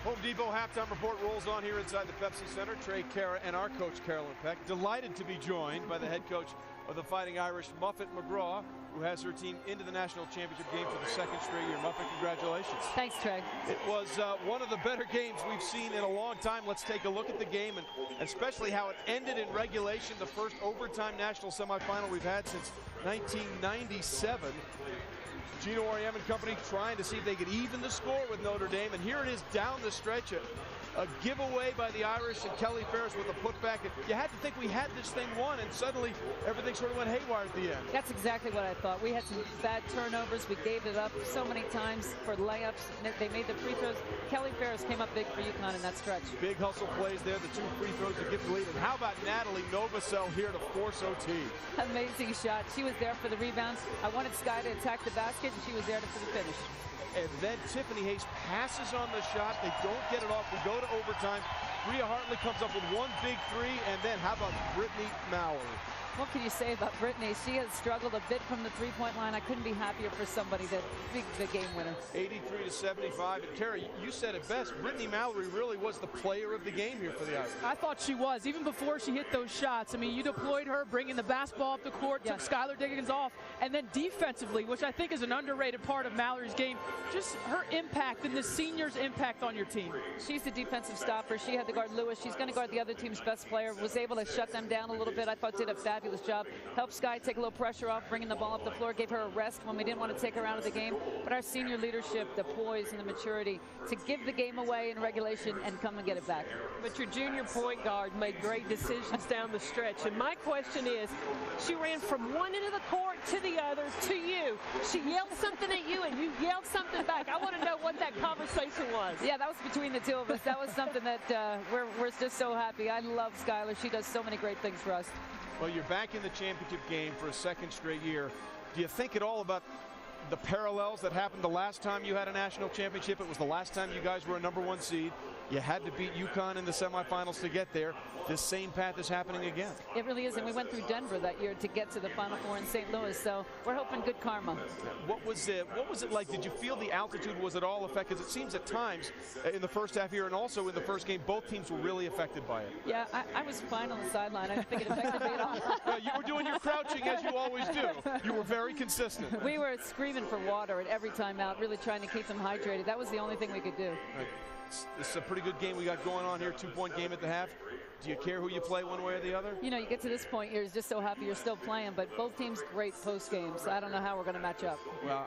Speaker 21: Home Depot halftime report rolls on here inside the Pepsi Center. Trey, Kara, and our coach, Carolyn Peck. Delighted to be joined by the head coach of the Fighting Irish, Muffet McGraw, who has her team into the national championship game for the 2nd straight year. Muffet, congratulations.
Speaker 22: Thanks, Trey.
Speaker 21: It was one of the better games we've seen in a long time. Let's take a look at the game, and especially how it ended in regulation, the first overtime national semifinal we've had since 1997. Gino Auriemma and company trying to see if they could even the score with Notre Dame. And here it is down the stretch. A giveaway by the Irish and Kelly Ferris with a putback. You had to think we had this thing won, and suddenly everything sort of went haywire at the end.
Speaker 5: That's exactly what I thought. We had some bad turnovers. We gave it up so many times for layups. They made the free throws. Kelly Ferris came up big for UConn in that stretch.
Speaker 21: Big hustle plays there, the 2 free throws to give the lead. And how about Natalie Novosel here to force OT?
Speaker 5: Amazing shot. She was there for the rebounds. I wanted Sky to attack the basket, and she was there for the finish.
Speaker 21: And then Tiffany Hayes passes on the shot. They don't get it off. We go to overtime. Rhea Hartley comes up with 1 big 3, and then how about Brittany Mallory?
Speaker 5: What can you say about Brittany? She has struggled a bit from the 3-point line. I couldn't be happier for somebody that big the game winner.
Speaker 21: 83-75. And Terry, you said it best. Brittany Mallory really was the player of the game here for the Irish.
Speaker 8: I thought she was, even before she hit those shots. I mean, you deployed her, bringing the basketball up the court, took Skylar Diggins off, and then defensively, which I think is an underrated part of Mallory's game, just her impact and the seniors' impact on your team.
Speaker 5: She's the defensive stopper. She had to guard Lewis. She's going to guard the other team's best player. Was able to shut them down a little bit. I thought did a fabulous job. Helped Sky take a little pressure off, bringing the ball up the floor, gave her a rest when we didn't want to take her out of the game. But our senior leadership, the poise and the maturity to give the game away in regulation and come and get it back.
Speaker 22: But your junior point guard made great decisions down the stretch. And my question is, she ran from one end of the court to the other to you. She yelled something at you and you yelled something back. I want to know what that conversation was.
Speaker 5: Yeah, that was between the two of us. That was something that we're just so happy. I love Skylar. She does so many great things for us.
Speaker 21: Well, you're back in the championship game for a 2nd straight year. Do you think at all about the parallels that happened the last time you had a national championship? It was the last time you guys were a #1 seed. You had to beat UConn in the semifinals to get there. This same path is happening again.
Speaker 5: It really is, and we went through Denver that year to get to the Final Four in St. Louis, so we're hoping good karma.
Speaker 21: What was it like? Did you feel the altitude was at all affected? Because it seems at times in the first half here and also in the first game, both teams were really affected by it.
Speaker 5: Yeah, I was fine on the sideline. I didn't think it affected me at all.
Speaker 21: Well, you were doing your crouching as you always do. You were very consistent.
Speaker 5: We were screaming for water at every timeout, really trying to keep them hydrated. That was the only thing we could do.
Speaker 21: Right. This is a pretty good game we got going on here, 2-point game at the half. Do you care who you play one way or the other?
Speaker 5: You know, you get to this point, you're just so happy you're still playing, but both teams great post games. I don't know how we're going to match up.
Speaker 21: Well,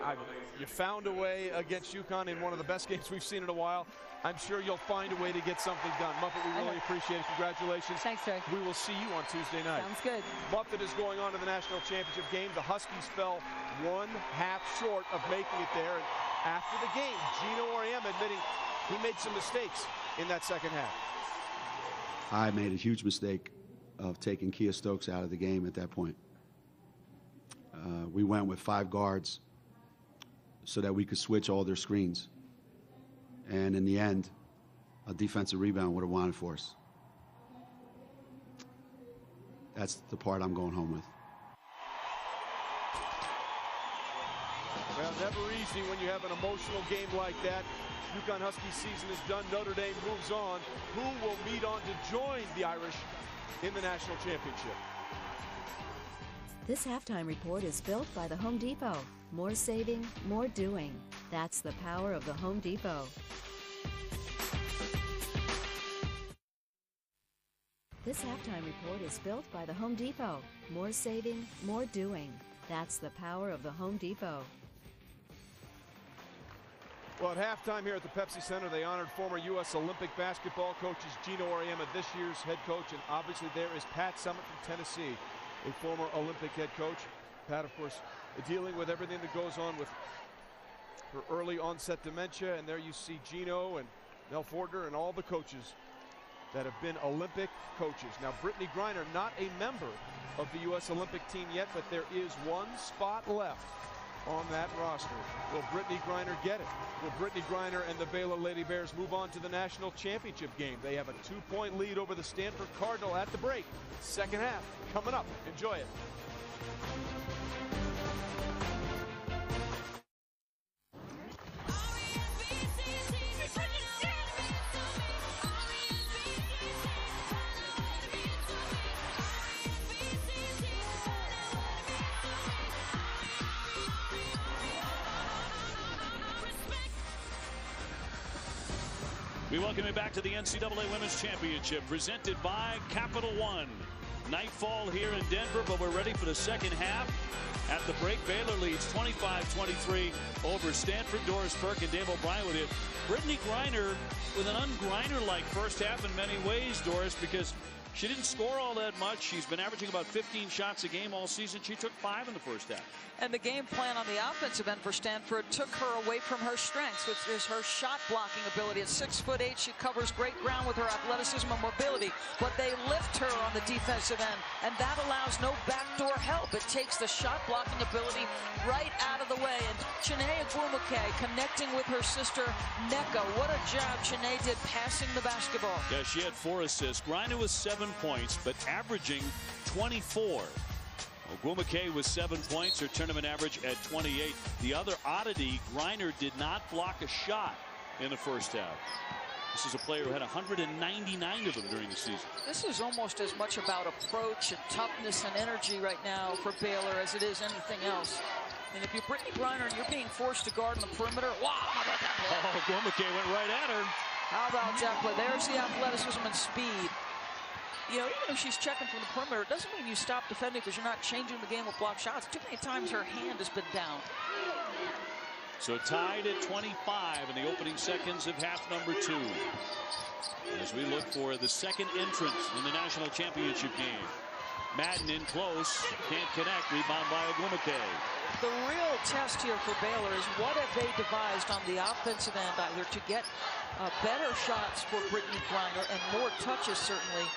Speaker 21: you found a way against UConn in one of the best games we've seen in a while. I'm sure you'll find a way to get something done. Muffet, we really appreciate it. Congratulations.
Speaker 5: Thanks, Trey.
Speaker 21: We will see you on Tuesday night.
Speaker 5: Sounds good.
Speaker 21: Muffet is going on to the national championship game. The Huskies fell 1 half short of making it there. And after the game, Gino Auriemma admitting he made some mistakes in that second half.
Speaker 6: I made a huge mistake
Speaker 1: of taking Kia Stokes out of the game at that point. We went with 5 guards so that we could switch all their screens. And in the end, a defensive rebound would have won it for us. That's the part I'm going home with.
Speaker 21: Well, never easy when you have an emotional game like that. UConn Husky season is done. Notre Dame moves on. Who will meet on to join the Irish in the national championship?
Speaker 16: This halftime report is built by the Home Depot. More saving, more doing. That's the power of the Home Depot. This halftime report is built by the Home Depot. More saving, more doing. That's the power of the Home Depot.
Speaker 21: Well, at halftime here at the Pepsi Center, they honored former U.S. Olympic basketball coaches Gino Auriemma, this year's head coach, and obviously there is Pat Summitt from Tennessee, a former Olympic head coach. Pat, of course, dealing with everything that goes on with her early onset dementia, and there you see Gino and Nell Fortner and all the coaches that have been Olympic coaches. Now, Brittany Griner, not a member of the U.S. Olympic team yet, but there is one spot left on that roster. Will Brittany Griner get it? Will Brittany Griner and the Baylor Lady Bears move on to the national championship game? They have a 2-point lead over the Stanford Cardinal at the break. Second half coming up. Enjoy it.
Speaker 7: We welcome you back to the NCAA Women's Championship, presented by Capital One. Nightfall here in Denver, but we're ready for the second half. At the break, Baylor leads 25-23 over Stanford. Doris Burke and Dave O'Brien with you. Brittany Griner with an un-Griner-like first half in many ways, Doris, because she didn't score all that much. She's been averaging about 15 shots a game all season. She took 5 in the first half.
Speaker 8: And the game plan on the offensive end for Stanford took her away from her strengths, which is her shot blocking ability. At 6'8", she covers great ground with her athleticism and mobility, but they lift her on the defensive end, and that allows no backdoor help. It takes the shot blocking ability right out of the way. And Chiney Agwumike connecting with her sister Nneka. What a job Chiney did passing the basketball.
Speaker 7: Yeah, she had 4 assists. Griner was 7 points, but averaging 24. Agwumike with 7 points, her tournament average at 28. The other oddity, Griner did not block a shot in the first half. This is a player who had 199 of them during the season.
Speaker 8: This is almost as much about approach and toughness and energy right now for Baylor as it is anything else. And if you're Brittany Griner and you're being forced to guard on the perimeter, wow, how about that play?
Speaker 7: Oh, Agwumike went right at her.
Speaker 8: How about that play? There's the athleticism and speed. You know, even if she's checking from the perimeter, it doesn't mean you stop defending because you're not changing the game with block shots. Too many times her hand has been down.
Speaker 7: So tied at 25 in the opening seconds of half number 2. As we look for the second entrance in the national championship game. Madden in close, can't connect, rebound by Agwumike.
Speaker 8: The real test here for Baylor is what have they devised on the offensive end, either to get better shots for Brittany Griner and more touches certainly,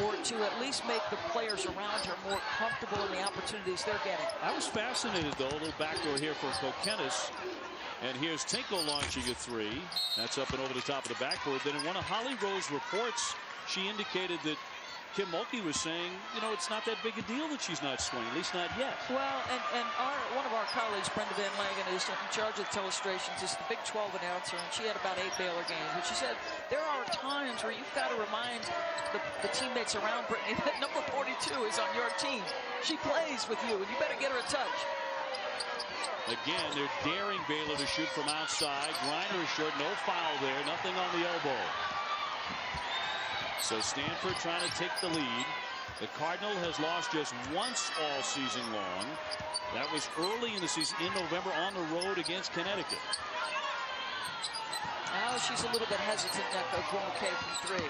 Speaker 8: or to at least make the players around her more comfortable in the opportunities they're getting.
Speaker 7: I was fascinated, though, a little backdoor here for Kokenis. And here's Tinkle launching a 3. That's up and over the top of the backboard. Then in one of Holly Rowe's reports, she indicated that Kim Mulkey was saying, you know, it's not that big a deal that she's not swinging, at least not yet.
Speaker 8: Well, and one of our colleagues, Brenda Van Langen, is in charge of telestrations, is the Big 12 announcer, and she had about 8 Baylor games. But she said there are times where you've got to remind the teammates around Brittany that number 42 is on your team. She plays with you, and you better get her a touch.
Speaker 7: Again, they're daring Baylor to shoot from outside. Griner is short, no foul there, nothing on the elbow. So Stanford trying to take the lead. The Cardinal has lost just once all season long. That was early in the season in November on the road against Connecticut.
Speaker 8: Now she's a little bit hesitant, Nneka Agwumike from 3.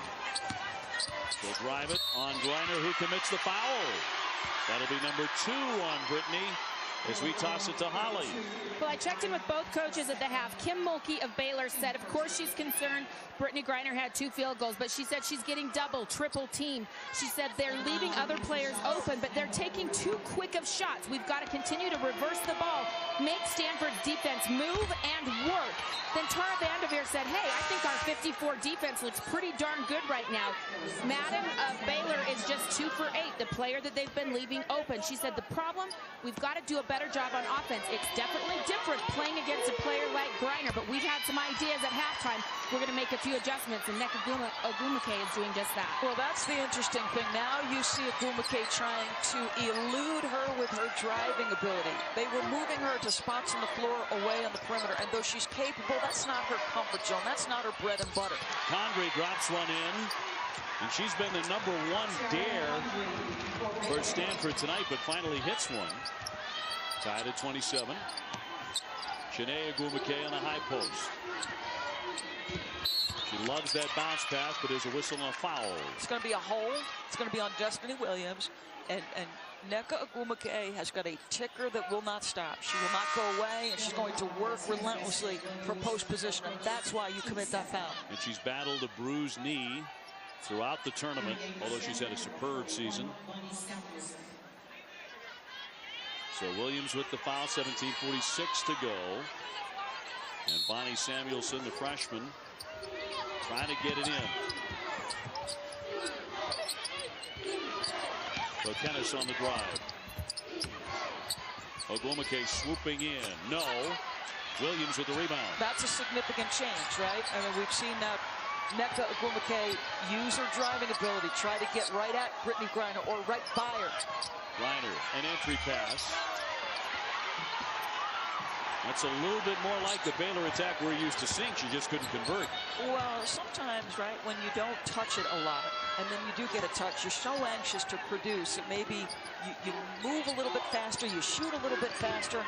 Speaker 7: She'll drive it on Griner, who commits the foul. That'll be number 2 on Brittany. as we toss it to Holly.
Speaker 13: Well, I checked in with both coaches at the half. Kim Mulkey of Baylor said, of course, she's concerned. Brittany Griner had 2 field goals, but she said she's getting double, triple team. She said they're leaving other players open, but they're taking too quick of shots. We've got to continue to reverse the ball, make Stanford's defense move and work. Then Tara Vanderveer said, hey, I think our 54 defense looks pretty darn good right now. Madden of Baylor is just 2 for 8, the player that they've been leaving open. She said the problem, we've got to do a better job on offense. It's definitely different playing against a player like Griner, but we've had some ideas at halftime. We're going to make a few adjustments, and Nneka Ogwumike is doing just that.
Speaker 6: Well, that's the interesting thing. Now you see Ogwumike trying to elude her with her driving ability. They were moving her to spots on the floor away on the perimeter, and though she's capable, that's not her comfort zone. That's not her bread and butter.
Speaker 7: Condrey drops one in, and she's been the #1 dare for Stanford tonight, but finally hits one. Tied at 27. Shanae Ogwumike on the high post. She loves that bounce pass, but there's a whistle and a foul.
Speaker 6: It's going to be a hole. It's going to be on Destiny Williams. And Nneka Ogwumike has got a ticker that will not stop. She will not go away, and she's going to work relentlessly for post position, and that's why you commit that foul.
Speaker 7: And she's battled a bruised knee throughout the tournament, although she's had a superb season. So Williams with the foul, 17:46 to go. And Bonnie Samuelson, the freshman, trying to get it in. So Kennis on the drive. Ogwumike swooping in. No. Williams with the rebound.
Speaker 6: That's a significant change, right? I mean, we've seen that Nneka Ogwumike use her driving ability, try to get right at Brittany Griner or right by her.
Speaker 7: Griner, an entry pass. That's a little bit more like the Baylor attack we're used to seeing. She just couldn't convert.
Speaker 6: Well, sometimes, right, when you don't touch it a lot, and then you do get a touch, you're so anxious to produce, and maybe you move a little bit faster, you shoot a little bit faster.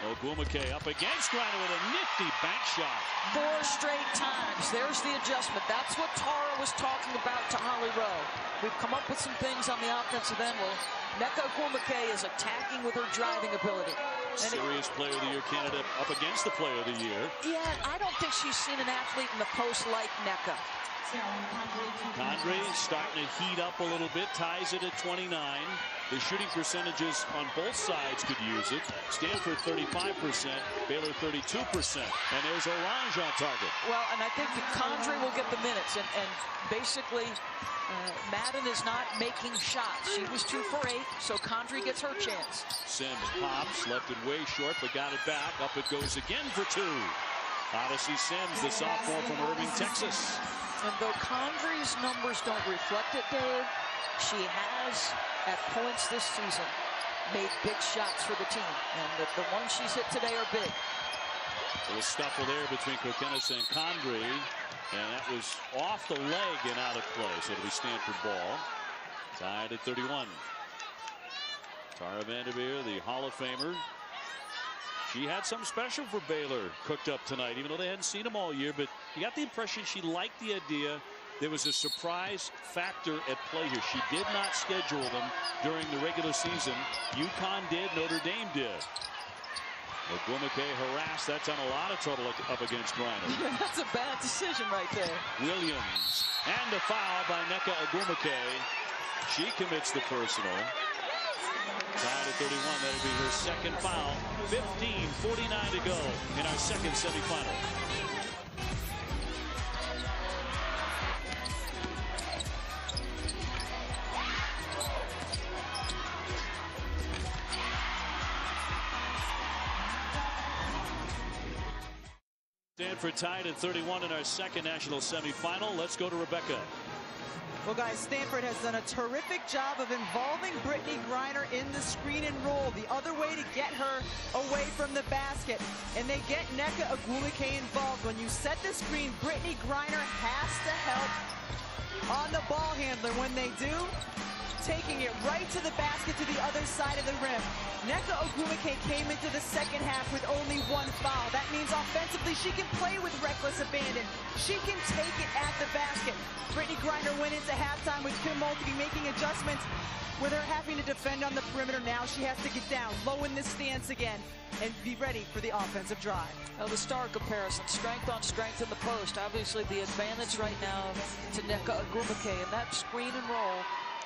Speaker 7: Ogwumike up against Griner with a nifty bank shot.
Speaker 6: 4 straight times. There's the adjustment. That's what Tara was talking about to Holly Rowe. We've come up with some things on the offensive end. Well, Nneka Ogwumike is attacking with her driving ability.
Speaker 7: Serious Player of the Year candidate up against the Player of the Year.
Speaker 6: Yeah, I don't think she's seen an athlete in the post like Nneka.
Speaker 7: Condrey starting to heat up a little bit, ties it at 29. The shooting percentages on both sides could use it. Stanford 35%, Baylor 32%. And there's Orange on target.
Speaker 6: Well, and I think that Condrey will get the minutes. And basically, Madden is not making shots. She was 2 for 8, so Condrey gets her chance.
Speaker 7: Sims pops, left it way short, but got it back. Up it goes again for 2. Odyssey Sims, the sophomore from Irving, Texas.
Speaker 6: And though Condrey's numbers don't reflect it, Dave, she has, at points this season, made big shots for the team. And the ones she's hit today are big.
Speaker 7: A little scuffle there between Kokenis and Condrey. And that was off the leg and out of play. So it'll be Stanford ball. Tied at 31. Tara Vanderveer, the Hall of Famer. She had something special for Baylor cooked up tonight, even though they hadn't seen them all year. But you got the impression she liked the idea. There was a surprise factor at play here. She did not schedule them during the regular season. UConn did, Notre Dame did. Ogwumike harassed. That's done a lot of trouble up against Griner.
Speaker 6: Yeah, that's a bad decision right there.
Speaker 7: Williams. And a foul by Nneka Ogwumike. She commits the personal. Tied at 31. That'll be her second foul. 15:49 to go in our second semifinal. Stanford tied at 31 in our second national semifinal. Let's go to Rebecca.
Speaker 12: Well, guys, Stanford has done a terrific job of involving Brittany Griner in the screen and roll, the other way to get her away from the basket. And they get Nneka Ogwumike involved. When you set the screen, Brittany Griner has to help on the ball handler. When they do, taking it right to the basket to the other side of the rim. Nneka Ogwumike came into the second half with only 1 foul. That means offensively she can play with reckless abandon. She can take it at the basket. Brittney Griner went into halftime with Kim Mulkey making adjustments. With her having to defend on the perimeter now, she has to get down low in this stance again and be ready for the offensive drive.
Speaker 6: Now the star comparison, strength on strength in the post. Obviously the advantage right now to Nneka Ogwumike, and that screen and roll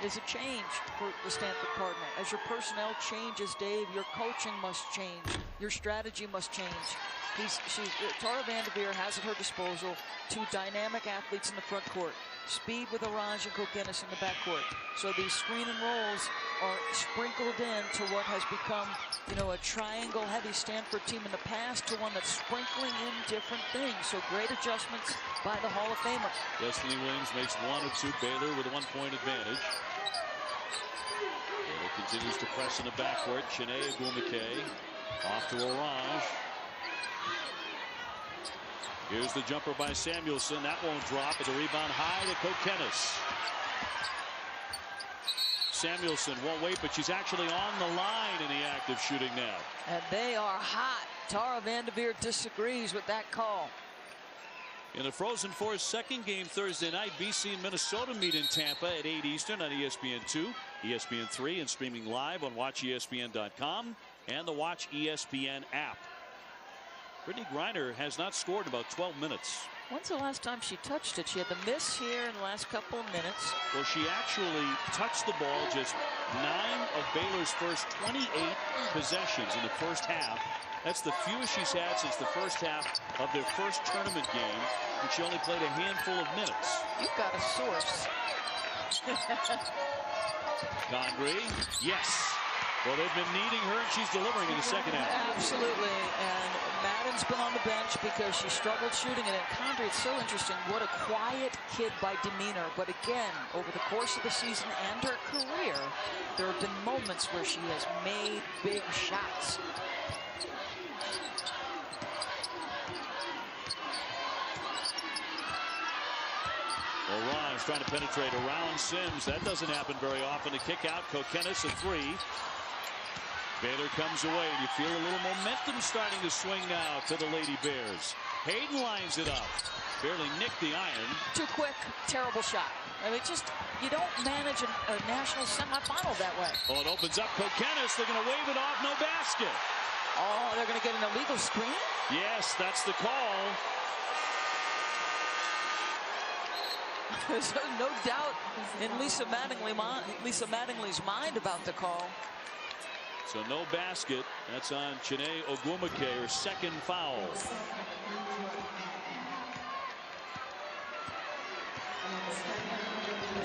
Speaker 6: is a change for the Stanford Cardinal. As your personnel changes, Dave, your coaching must change. Your strategy must change. Tara Vanderveer has at her disposal 2 dynamic athletes in the front court. Speed with Orange and Kokenis in the backcourt. So these screen and rolls are sprinkled in to what has become, a triangle-heavy Stanford team in the past to one that's sprinkling in different things. So great adjustments by the Hall of Famer.
Speaker 7: Destiny Williams makes 1 of 2. Baylor with a 1-point advantage. Baylor continues to press in the backcourt. Chiney Ogwumike off to Orange. Here's the jumper by Samuelson. That won't drop. But the rebound high to Kokenis. Samuelson won't wait, but she's actually on the line in the act of shooting now.
Speaker 6: And they are hot. Tara Vanderveer disagrees with that call.
Speaker 7: In the Frozen Four's second game Thursday night, BC and Minnesota meet in Tampa at 8 Eastern on ESPN2, ESPN3, and streaming live on WatchESPN.com and the Watch ESPN app. Brittney Griner has not scored in about 12 minutes.
Speaker 6: When's the last time she touched it? She had the miss here in the last couple of minutes.
Speaker 7: Well, she actually touched the ball just 9 of Baylor's first 28 possessions in the first half. That's the fewest she's had since the first half of their first tournament game, and she only played a handful of minutes.
Speaker 6: You've got a source.
Speaker 7: Congree, yes. Well, they've been needing her, and she's delivering in the second half.
Speaker 6: Absolutely, and Madden's been on the bench because she struggled shooting it. And Congree, it's so interesting. What a quiet kid by demeanor. But again, over the course of the season and her career, there have been moments where she has made big shots.
Speaker 7: Orange trying to penetrate around Sims. That doesn't happen very often. To kick out, Kokenis a 3. Baylor comes away, and you feel a little momentum starting to swing now to the Lady Bears. Hayden lines it up. Barely nicked the iron.
Speaker 6: Too quick, terrible shot. I mean, you don't manage a national semifinal that way.
Speaker 7: Oh, it opens up. Kokenis, they're going to wave it off. No basket.
Speaker 6: Oh, they're going to get an illegal screen?
Speaker 7: Yes, that's the call.
Speaker 6: There's no doubt in Lisa Mattingly's mind about the call.
Speaker 7: So no basket. That's on Chiney Ogwumike, her second foul.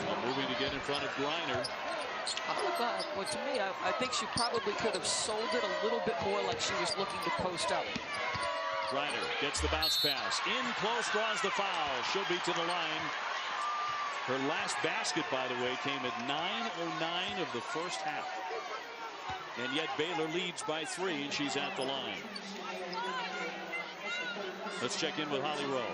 Speaker 7: Well, moving to get in front of Griner.
Speaker 6: Well, to me, I think she probably could have sold it a little bit more like she was looking to post up.
Speaker 7: Griner gets the bounce pass. In close, draws the foul. She'll be to the line. Her last basket, by the way, came at 9:09 of the first half. And yet Baylor leads by 3, and she's at the line. Let's check in with Holly Rowe.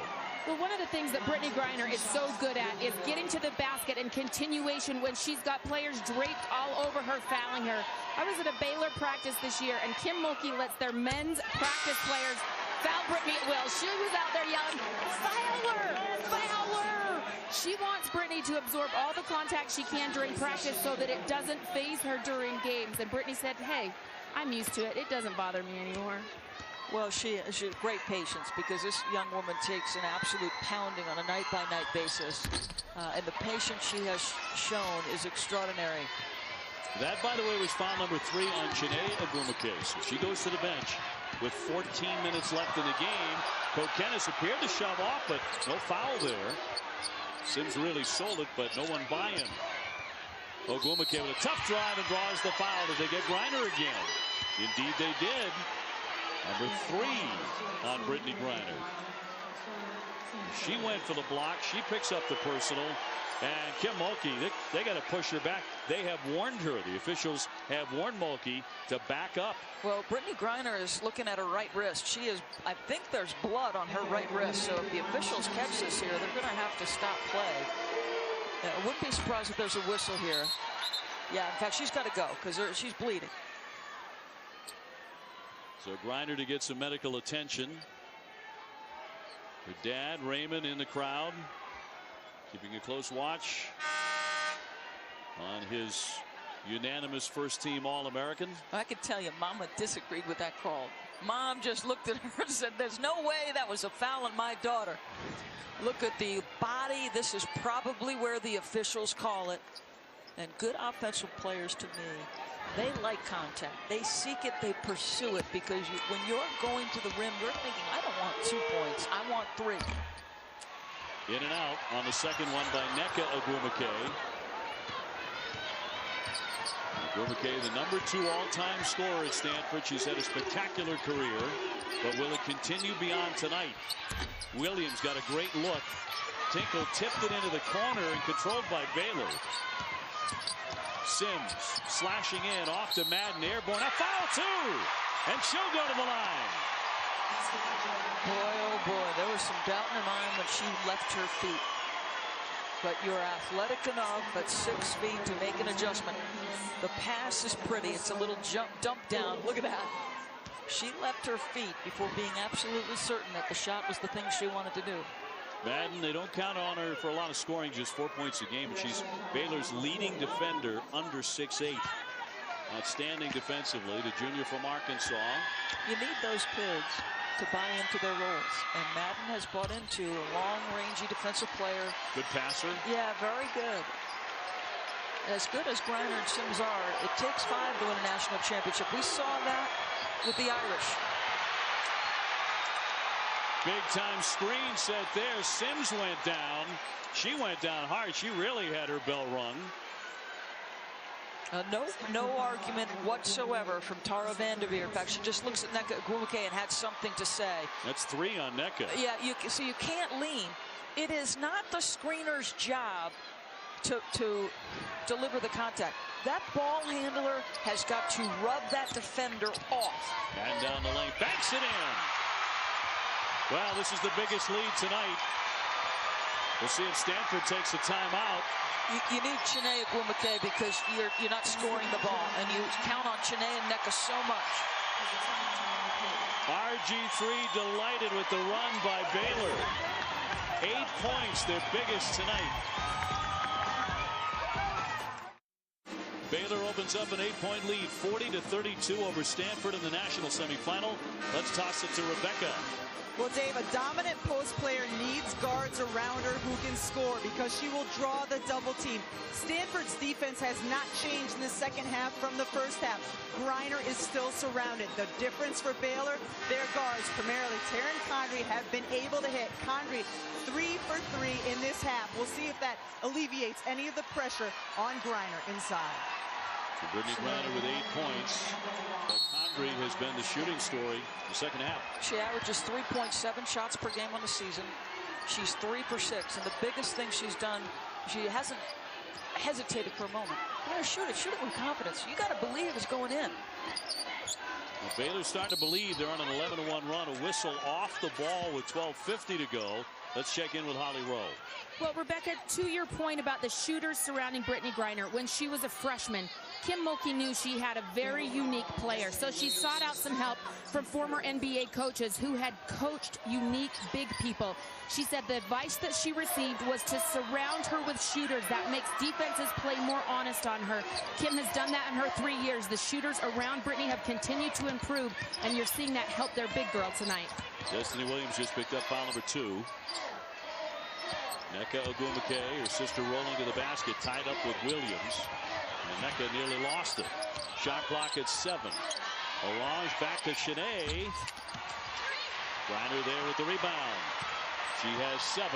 Speaker 13: Well, one of the things that Brittney Griner is so good at is getting to the basket and continuation when she's got players draped all over her, fouling her. I was at a Baylor practice this year, and Kim Mulkey lets their men's practice players foul Brittney at will. She was out there yelling, "Foul her! Foul her!" She wants Brittney to absorb all the contact she can during practice so that it doesn't phase her during games. And Brittney said, "Hey, I'm used to it. It doesn't bother me anymore."
Speaker 6: Well, she has great patience because this young woman takes an absolute pounding on a night-by-night basis. And the patience she has shown is extraordinary.
Speaker 7: That, by the way, was foul number 3 on Chiney Ogwumike. So she goes to the bench with 14 minutes left in the game. Kokenis appeared to shove off, but no foul there. Sims really sold it, but no one by him. Ogwumike with a tough drive and draws the foul. Did they get Griner again? Indeed they did. Number 3 on Brittney Griner. She went for the block. She picks up the personal. And Kim Mulkey, they got to push her back. They have warned her. The officials have warned Mulkey to back up.
Speaker 6: Well, Brittney Griner is looking at her right wrist. She is, I think there's blood on her right wrist. So if the officials catch this here, they're going to have to stop play. I wouldn't be surprised if there's a whistle here. Yeah, in fact, she's got to go because she's bleeding.
Speaker 7: So Griner to get some medical attention. Her dad, Raymond, in the crowd, keeping a close watch on his unanimous first-team All-American.
Speaker 6: I can tell you, Mama disagreed with that call. Mom just looked at her and said, there's no way that was a foul on my daughter. Look at the body. This is probably where the officials call it. And good offensive players, to me, they like contact. They seek it. They pursue it because when you're going to the rim, you're thinking, I don't want 2 points. I want 3.
Speaker 7: In and out on the second one by Nneka Ogwumike. Ogwumike, the #2 all-time scorer at Stanford. She's had a spectacular career, but will it continue beyond tonight? Williams got a great look. Tinkle tipped it into the corner and controlled by Baylor. Sims slashing in off to Madden, airborne, a foul too, and she'll go to the line.
Speaker 6: Boy, oh boy, there was some doubt in her mind when she left her feet. But you're athletic enough at 6 feet to make an adjustment. The pass is pretty. It's a little dump down. Look at that. She left her feet before being absolutely certain that the shot was the thing she wanted to do.
Speaker 7: Madden, they don't count on her for a lot of scoring, just 4 points a game. She's Baylor's leading defender under 6'8". Outstanding defensively, the junior from Arkansas.
Speaker 6: You need those kids to buy into their roles, and Madden has bought into a long-rangey defensive player.
Speaker 7: Good passer.
Speaker 6: Yeah, very good. As good as Griner and Sims are, it takes 5 to win a national championship. We saw that with the Irish.
Speaker 7: Big time screen set there. Sims went down. She went down hard. She really had her bell rung.
Speaker 6: No argument whatsoever from Tara Vanderveer. In fact, she just looks at Nneka Ogwumike and had something to say.
Speaker 7: That's 3 on Nneka.
Speaker 6: Yeah, so you can't lean. It is not the screener's job to deliver the contact. That ball handler has got to rub that defender off.
Speaker 7: And down the lane, banks it in. Well, this is the biggest lead tonight. We'll see if Stanford takes a timeout.
Speaker 6: You need Chiney Ogwumike because you're not scoring the ball, and you count on Chiney and Nneka so much.
Speaker 7: RG3 delighted with the run by Baylor. 8 points, their biggest tonight. Baylor opens up an 8-point lead, 40-32 over Stanford in the national semifinal. Let's toss it to Rebecca.
Speaker 12: Well, Dave, a dominant post player needs guards around her who can score because she will draw the double team. Stanford's defense has not changed in the second half from the first half. Griner is still surrounded. The difference for Baylor, their guards, primarily Taryn Condrey, have been able to hit. Condrey 3 for 3 in this half. We'll see if that alleviates any of the pressure on Griner inside.
Speaker 7: So Brittany Griner with 8 points. But Condrey has been the shooting story in the second half.
Speaker 6: She averages 3.7 shots per game on the season. She's 3 for 6. And the biggest thing she's done, she hasn't hesitated for a moment. Shoot it with confidence. You got to believe it's going in.
Speaker 7: Well, Baylor's starting to believe they're on an 11-1 run. A whistle off the ball with 12:50 to go. Let's check in with Holly Rowe.
Speaker 9: Well, Rebecca, to your point about the shooters surrounding Brittany Griner, when she was a freshman, Kim Mulkey knew she had a very unique player. So she sought out some help from former NBA coaches who had coached unique big people. She said the advice that she received was to surround her with shooters. That makes defenses play more honest on her. Kim has done that in her 3 years. The shooters around Brittany have continued to improve, and you're seeing that help their big girl tonight.
Speaker 7: Destiny Williams just picked up foul number 2. Nneka Ogwumike, her sister, rolling to the basket, tied up with Williams. And Nneka nearly lost it. Shot clock at 7. Orange back to Chiney. Griner there with the rebound. She has 7.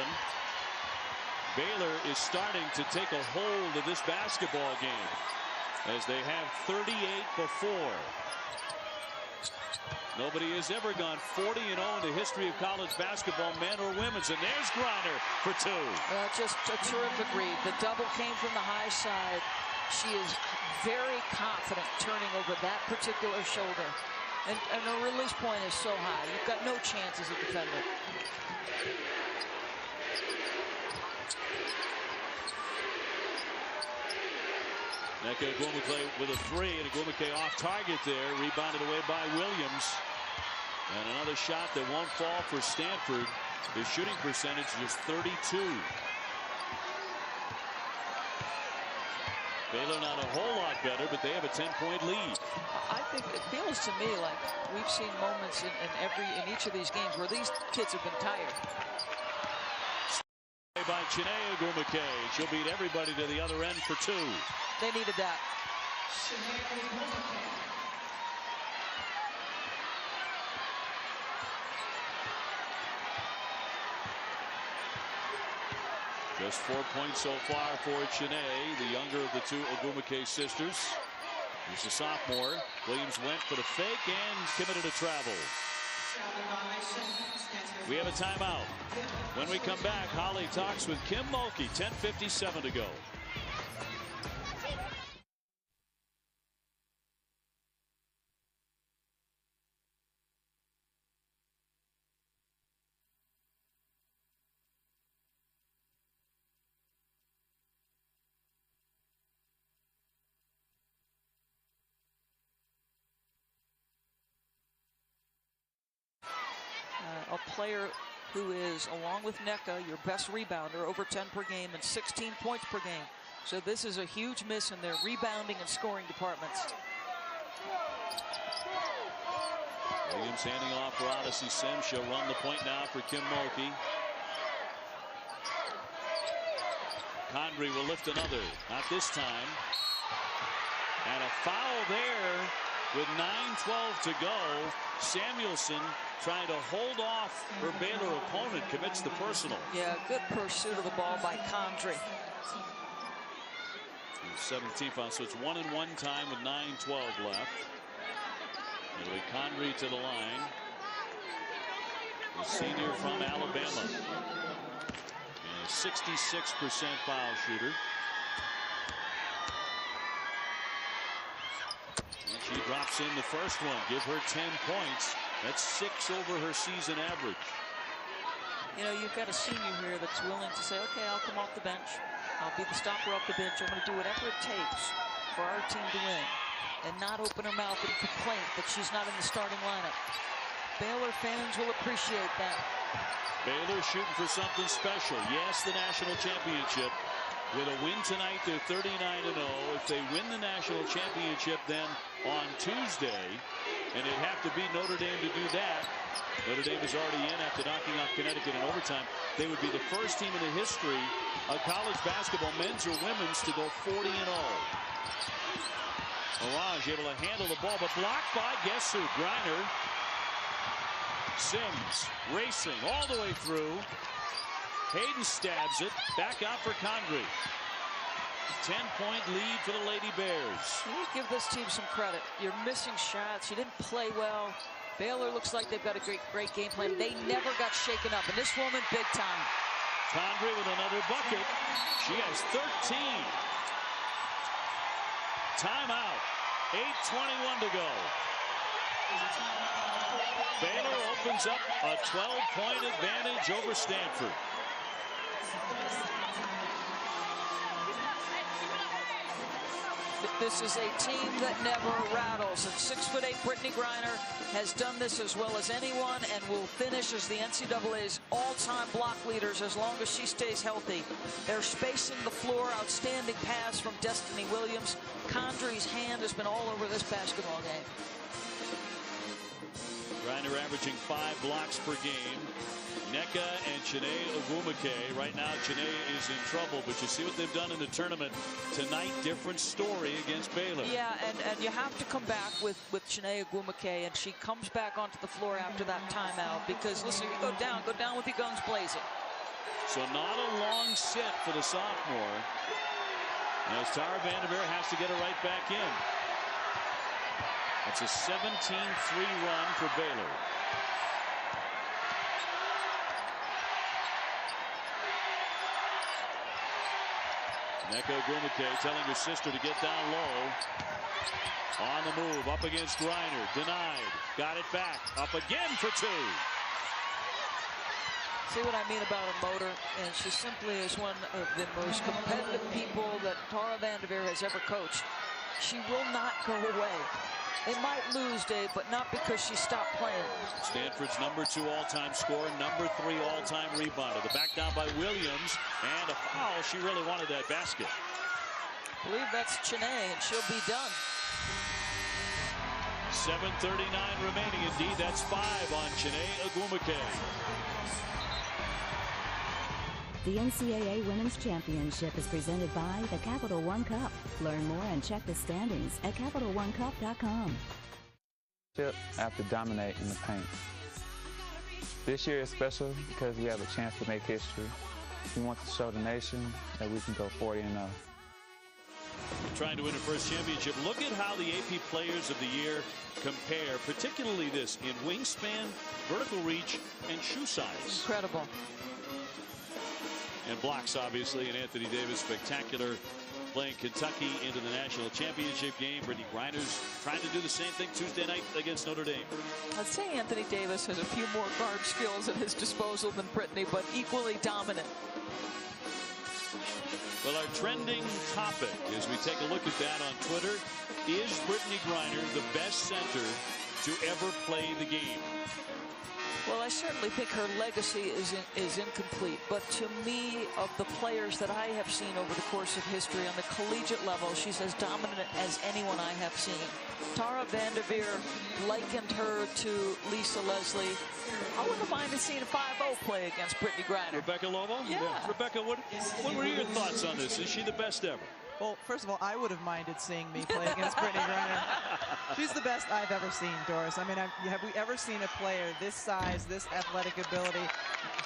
Speaker 7: Baylor is starting to take a hold of this basketball game as they have 38 before. Nobody has ever gone 40-0 in the history of college basketball, men or women's. And there's Griner for 2.
Speaker 6: Just a terrific read. The double came from the high side. She is very confident turning over that particular shoulder. And her release point is so high. You've got no chance as a defender.
Speaker 7: Nneka Ogwumike with a three, and Ogwumike off target there, rebounded away by Williams. And another shot that won't fall for Stanford. His shooting percentage is 32. Baylor not a whole lot better, but they have a 10-point lead.
Speaker 6: I think it feels to me like we've seen moments in each of these games where these kids have been tired.
Speaker 7: By Chiney Ogwumike. She'll beat everybody to the other end for two.
Speaker 6: They needed that.
Speaker 7: Just 4 points so far for Chiney, the younger of the two Ogwumike sisters. He's a sophomore. Williams went for the fake and committed a travel. We have a timeout. When we come back, Holly talks with Kim Mulkey. 10:57 to go.
Speaker 6: A player who is, along with Nneka, your best rebounder, over 10 per game and 16 points per game. So this is a huge miss in their rebounding and scoring departments.
Speaker 7: Williams handing off for Odyssey Sims. She'll run the point now for Kim Mulkey. Condrey will lift another. Not this time. And a foul there with 9:12 to go. Samuelson, trying to hold off her Baylor opponent, commits the personal.
Speaker 6: Yeah, good pursuit of the ball by Condrey.
Speaker 7: 17th foul, so it's 1-1 time with 9:12 left. It'll be Condrey to the line. The senior from Alabama. And a 66% foul shooter. And she drops in the first one. Give her 10 points. That's 6 over her season average.
Speaker 6: You know, you've got a senior here that's willing to say, okay, I'll come off the bench. I'll be the stopper off the bench. I'm going to do whatever it takes for our team to win. And not open her mouth in complaint that she's not in the starting lineup. Baylor fans will appreciate that.
Speaker 7: Baylor shooting for something special. Yes, the national championship. With a win tonight, they're 39-0. If they win the national championship, then on Tuesday, and it'd have to beat Notre Dame to do that. Notre Dame is already in after knocking off Connecticut in overtime. They would be the first team in the history of college basketball, men's or women's, to go 40-0. Orange able to handle the ball, but blocked by, guess who? Griner. Sims racing all the way through. Hayden stabs it. Back out for Condrey. 10-point lead for the Lady Bears.
Speaker 6: You give this team some credit. You're missing shots. You didn't play well. Baylor looks like they've got a great game plan. They never got shaken up. And this woman, big time.
Speaker 7: Condrey with another bucket. She has 13. Timeout. 8:21 to go. Baylor opens up a 12-point advantage over Stanford.
Speaker 6: This is a team that never rattles, and 6'8" Brittany Griner has done this as well as anyone and will finish as the NCAA's all-time block leaders as long as she stays healthy. They're spacing the floor. Outstanding pass from Destiny Williams. Condrey's hand has been all over this basketball game.
Speaker 7: Griner averaging 5 blocks per game. Nneka and Chiney Ogwumike. Right now, Chiney is in trouble, but you see what they've done in the tournament tonight. Different story against Baylor.
Speaker 6: Yeah, and you have to come back with Chiney Ogwumike, and she comes back onto the floor after that timeout because, listen, if you go down with your guns blazing.
Speaker 7: So not a long set for the sophomore, as Tara Vanderveer has to get her right back in. It's a 17-3 run for Baylor. Nneka Ogwumike telling her sister to get down low. On the move, up against Griner. Denied. Got it back. Up again for 2.
Speaker 6: See what I mean about her motor? And she simply is one of the most competitive people that Tara Vanderveer has ever coached. She will not go away. They might lose, Dave, but not because she stopped playing.
Speaker 7: Stanford's #2 all-time scorer, #3 all-time rebounder. The back down by Williams, and a foul. She really wanted that basket.
Speaker 6: I believe that's Chiney, and she'll be done.
Speaker 7: 7:39 remaining. Indeed, that's 5 on Chiney Ogwumike.
Speaker 16: The NCAA Women's Championship is presented by the Capital One Cup. Learn more and check the standings at CapitalOneCup.com.
Speaker 3: I have to dominate in the paint. This year is special because we have a chance to make history. We want to show the nation that we can go 40-0.
Speaker 7: Trying to win a first championship. Look at how the AP Players of the Year compare, particularly this in wingspan, vertical reach, and shoe size.
Speaker 6: Incredible.
Speaker 7: And blocks, obviously, and Anthony Davis, spectacular, playing Kentucky into the national championship game. Brittany Griner's trying to do the same thing Tuesday night against Notre Dame.
Speaker 6: I'd say Anthony Davis has a few more guard skills at his disposal than Brittany, but equally dominant.
Speaker 7: Well, our trending topic, as we take a look at that on Twitter, is Brittany Griner the best center to ever play the game?
Speaker 6: Well, I certainly think her legacy is incomplete, but to me, of the players that I have seen over the course of history on the collegiate level, she's as dominant as anyone I have seen. Tara Vanderveer likened her to Lisa Leslie. I wouldn't have minded seeing a 5-0 play against Brittany Griner.
Speaker 7: Rebecca Lobo?
Speaker 6: Yeah.
Speaker 7: Rebecca, what were your thoughts on this? Is she the best ever?
Speaker 12: Well, first of all, I would have minded seeing me play against Brittany Griner. She's the best I've ever seen, Doris. I mean, have we ever seen a player this size, this athletic ability,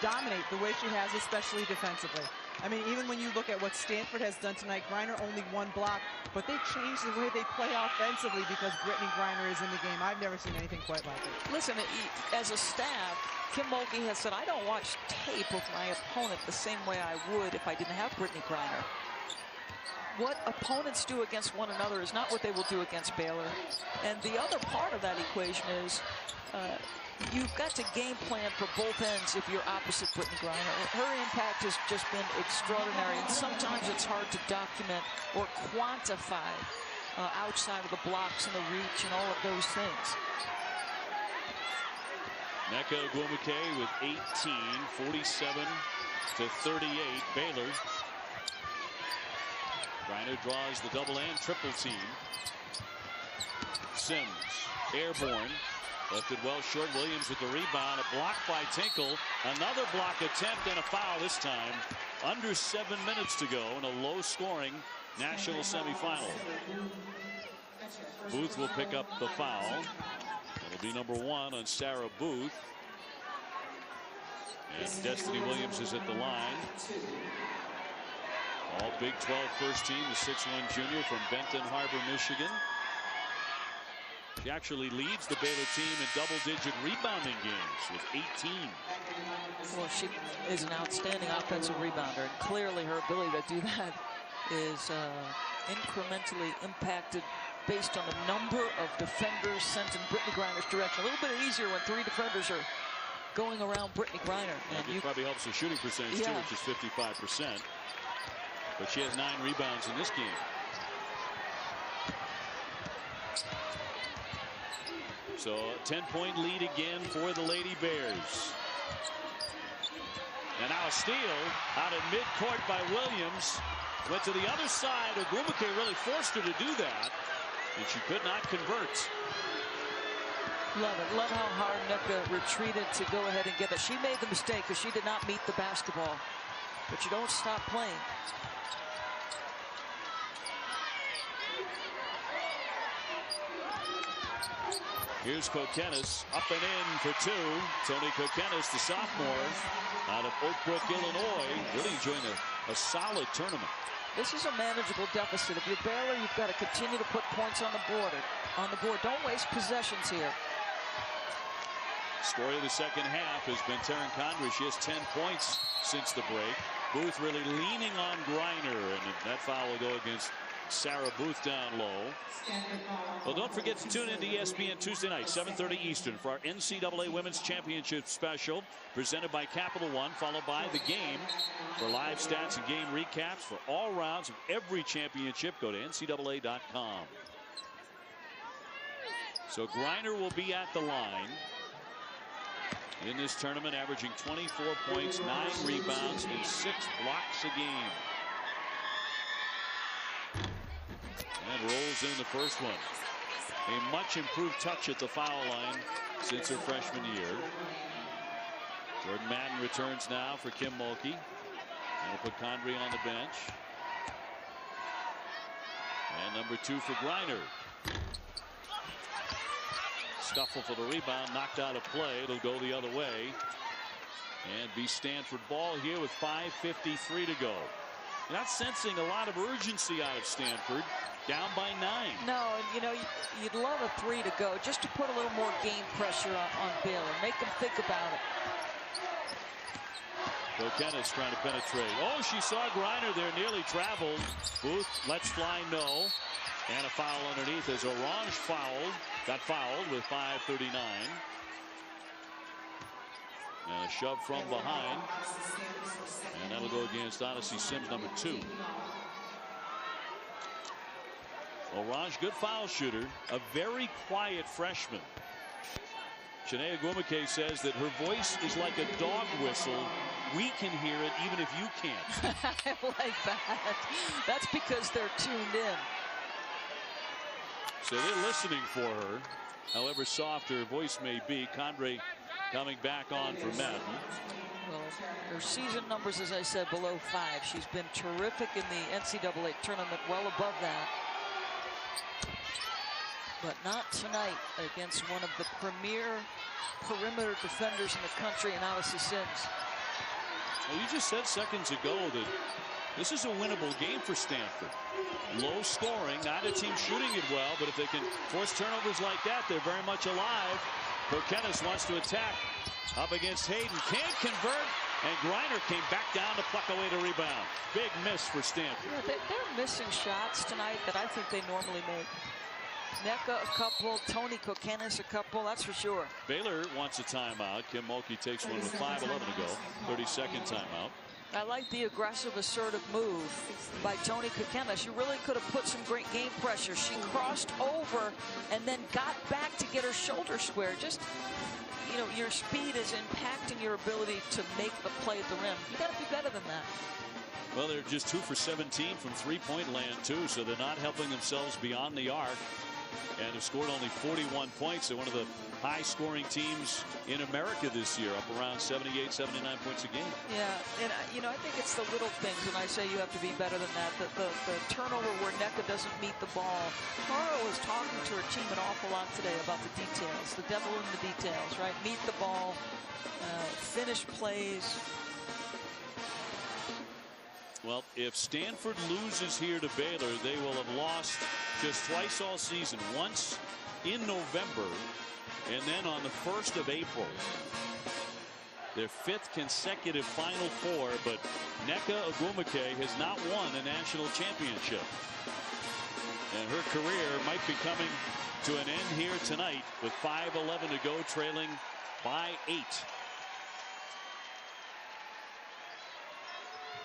Speaker 12: dominate the way she has, especially defensively? I mean, even when you look at what Stanford has done tonight, Griner only 1 block, but they changed the way they play offensively because Brittany Griner is in the game. I've never seen anything quite like it.
Speaker 6: Listen, as a staff, Kim Mulkey has said, I don't watch tape of my opponent the same way I would if I didn't have Brittany Griner. What opponents do against one another is not what they will do against Baylor. And the other part of that equation is you've got to game plan for both ends if you're opposite Brittany Griner. Her impact has just been extraordinary, and sometimes it's hard to document or quantify outside of the blocks and the reach and all of those things.
Speaker 7: Nneka Ogwumike with 18, 47-38, Baylor. Griner draws the double and triple team. Sims, airborne, left it well short. Williams with the rebound, a block by Tinkle, another block attempt and a foul this time. Under 7 minutes to go in a low-scoring national semifinal. Booth will pick up the foul. It'll be number 1 on Sarah Booth. And Destiny Williams is at the line. All Big 12 first team, the 6'1" junior from Benton Harbor, Michigan. She actually leads the Baylor team in double-digit rebounding games with 18.
Speaker 6: Well, she is an outstanding offensive rebounder, and clearly her ability to do that is incrementally impacted based on the number of defenders sent in Brittany Griner's direction. A little bit easier when 3 defenders are going around Brittany Griner.
Speaker 7: And it probably helps the shooting percentage too, which is 55%. But she has 9 rebounds in this game. So a 10-point lead again for the Lady Bears. And now a steal out at midcourt by Williams. Went to the other side. Ogwumike really forced her to do that, and she could not convert.
Speaker 6: Love it. Love how hard Nneka retreated to go ahead and get it. She made the mistake because she did not meet the basketball. But you don't stop playing.
Speaker 7: Here's Kokenis up and in for 2. Tony Kokenis, the sophomore out of Oak Brook, Illinois, really enjoying a solid tournament.
Speaker 6: This is a manageable deficit. If you're Baylor, you've got to continue to put points on the board. Don't waste possessions here.
Speaker 7: Story of the second half has been Taryn Condry. She has 10 points since the break. Booth really leaning on Griner, and that foul will go against Sarah Booth down low. Well, don't forget to tune in to ESPN Tuesday night, 7:30 Eastern, for our NCAA Women's Championship special presented by Capital One, followed by the game. For live stats and game recaps for all rounds of every championship, go to NCAA.com. So Griner will be at the line in this tournament, averaging 24 points, 9 rebounds, and 6 blocks a game. And rolls in the first one. A much improved touch at the foul line since her freshman year. Jordan Madden returns now for Kim Mulkey. And we'll put Condrey on the bench. And number 2 for Griner. Scuffle for the rebound, knocked out of play. It'll go the other way. And be Stanford ball here with 5:53 to go. You're not sensing a lot of urgency out of Stanford. Down by 9.
Speaker 6: No, and you know, you'd love a 3 to go just to put a little more game pressure on Baylor. Make them think about it.
Speaker 7: Kokenis trying to penetrate. Oh, she saw Griner there, nearly traveled. Booth lets fly no. And a foul underneath as Orange got fouled with 5:39. And a shove from behind. And that'll go against Odyssey Sims, number 2. Orange, good foul shooter, a very quiet freshman. Shanae Ogwumike says that her voice is like a dog whistle. We can hear it even if you can't.
Speaker 6: I like that. That's because they're tuned in.
Speaker 7: So they're listening for her, however soft her voice may be. Condrey coming back on for Madden.
Speaker 6: Well, her season numbers, as I said, below 5. She's been terrific in the NCAA tournament, well above that. But not tonight against one of the premier perimeter defenders in the country in Odyssey Sims.
Speaker 7: Well, you just said seconds ago that this is a winnable game for Stanford. Low scoring, neither team shooting it well, but if they can force turnovers like that, they're very much alive. Kokenis wants to attack up against Hayden, can't convert, and Griner came back down to pluck away the rebound. Big miss for Stanford.
Speaker 6: Yeah, they're missing shots tonight that I think they normally make. Nneka a couple, Toni Kokenis a couple, that's for sure.
Speaker 7: Baylor wants a timeout. Kim Mulkey takes one with 5:11 to go. 30-second timeout.
Speaker 6: I like the aggressive, assertive move by Toni Kokenis. She really could have put some great game pressure. She crossed over and then got back to get her shoulder square. Just, you know, your speed is impacting your ability to make the play at the rim. You got to be better than that.
Speaker 7: Well, they're just 2 for 17 from three-point land, too, so they're not helping themselves beyond the arc. And have scored only 41 points. They're one of the high-scoring teams in America this year, up around 78, 79 points a game.
Speaker 6: Yeah, and you know, I think it's the little things when I say you have to be better than that. The turnover where Nneka doesn't meet the ball. Tara was talking to her team an awful lot today about the details, the devil in the details, right? Meet the ball, finish plays.
Speaker 7: Well, if Stanford loses here to Baylor, they will have lost just twice all season. Once in November, and then on the 1st of April. Their 5th consecutive Final Four, but Nneka Ogwumike has not won a national championship. And her career might be coming to an end here tonight with 5:11 to go, trailing by 8.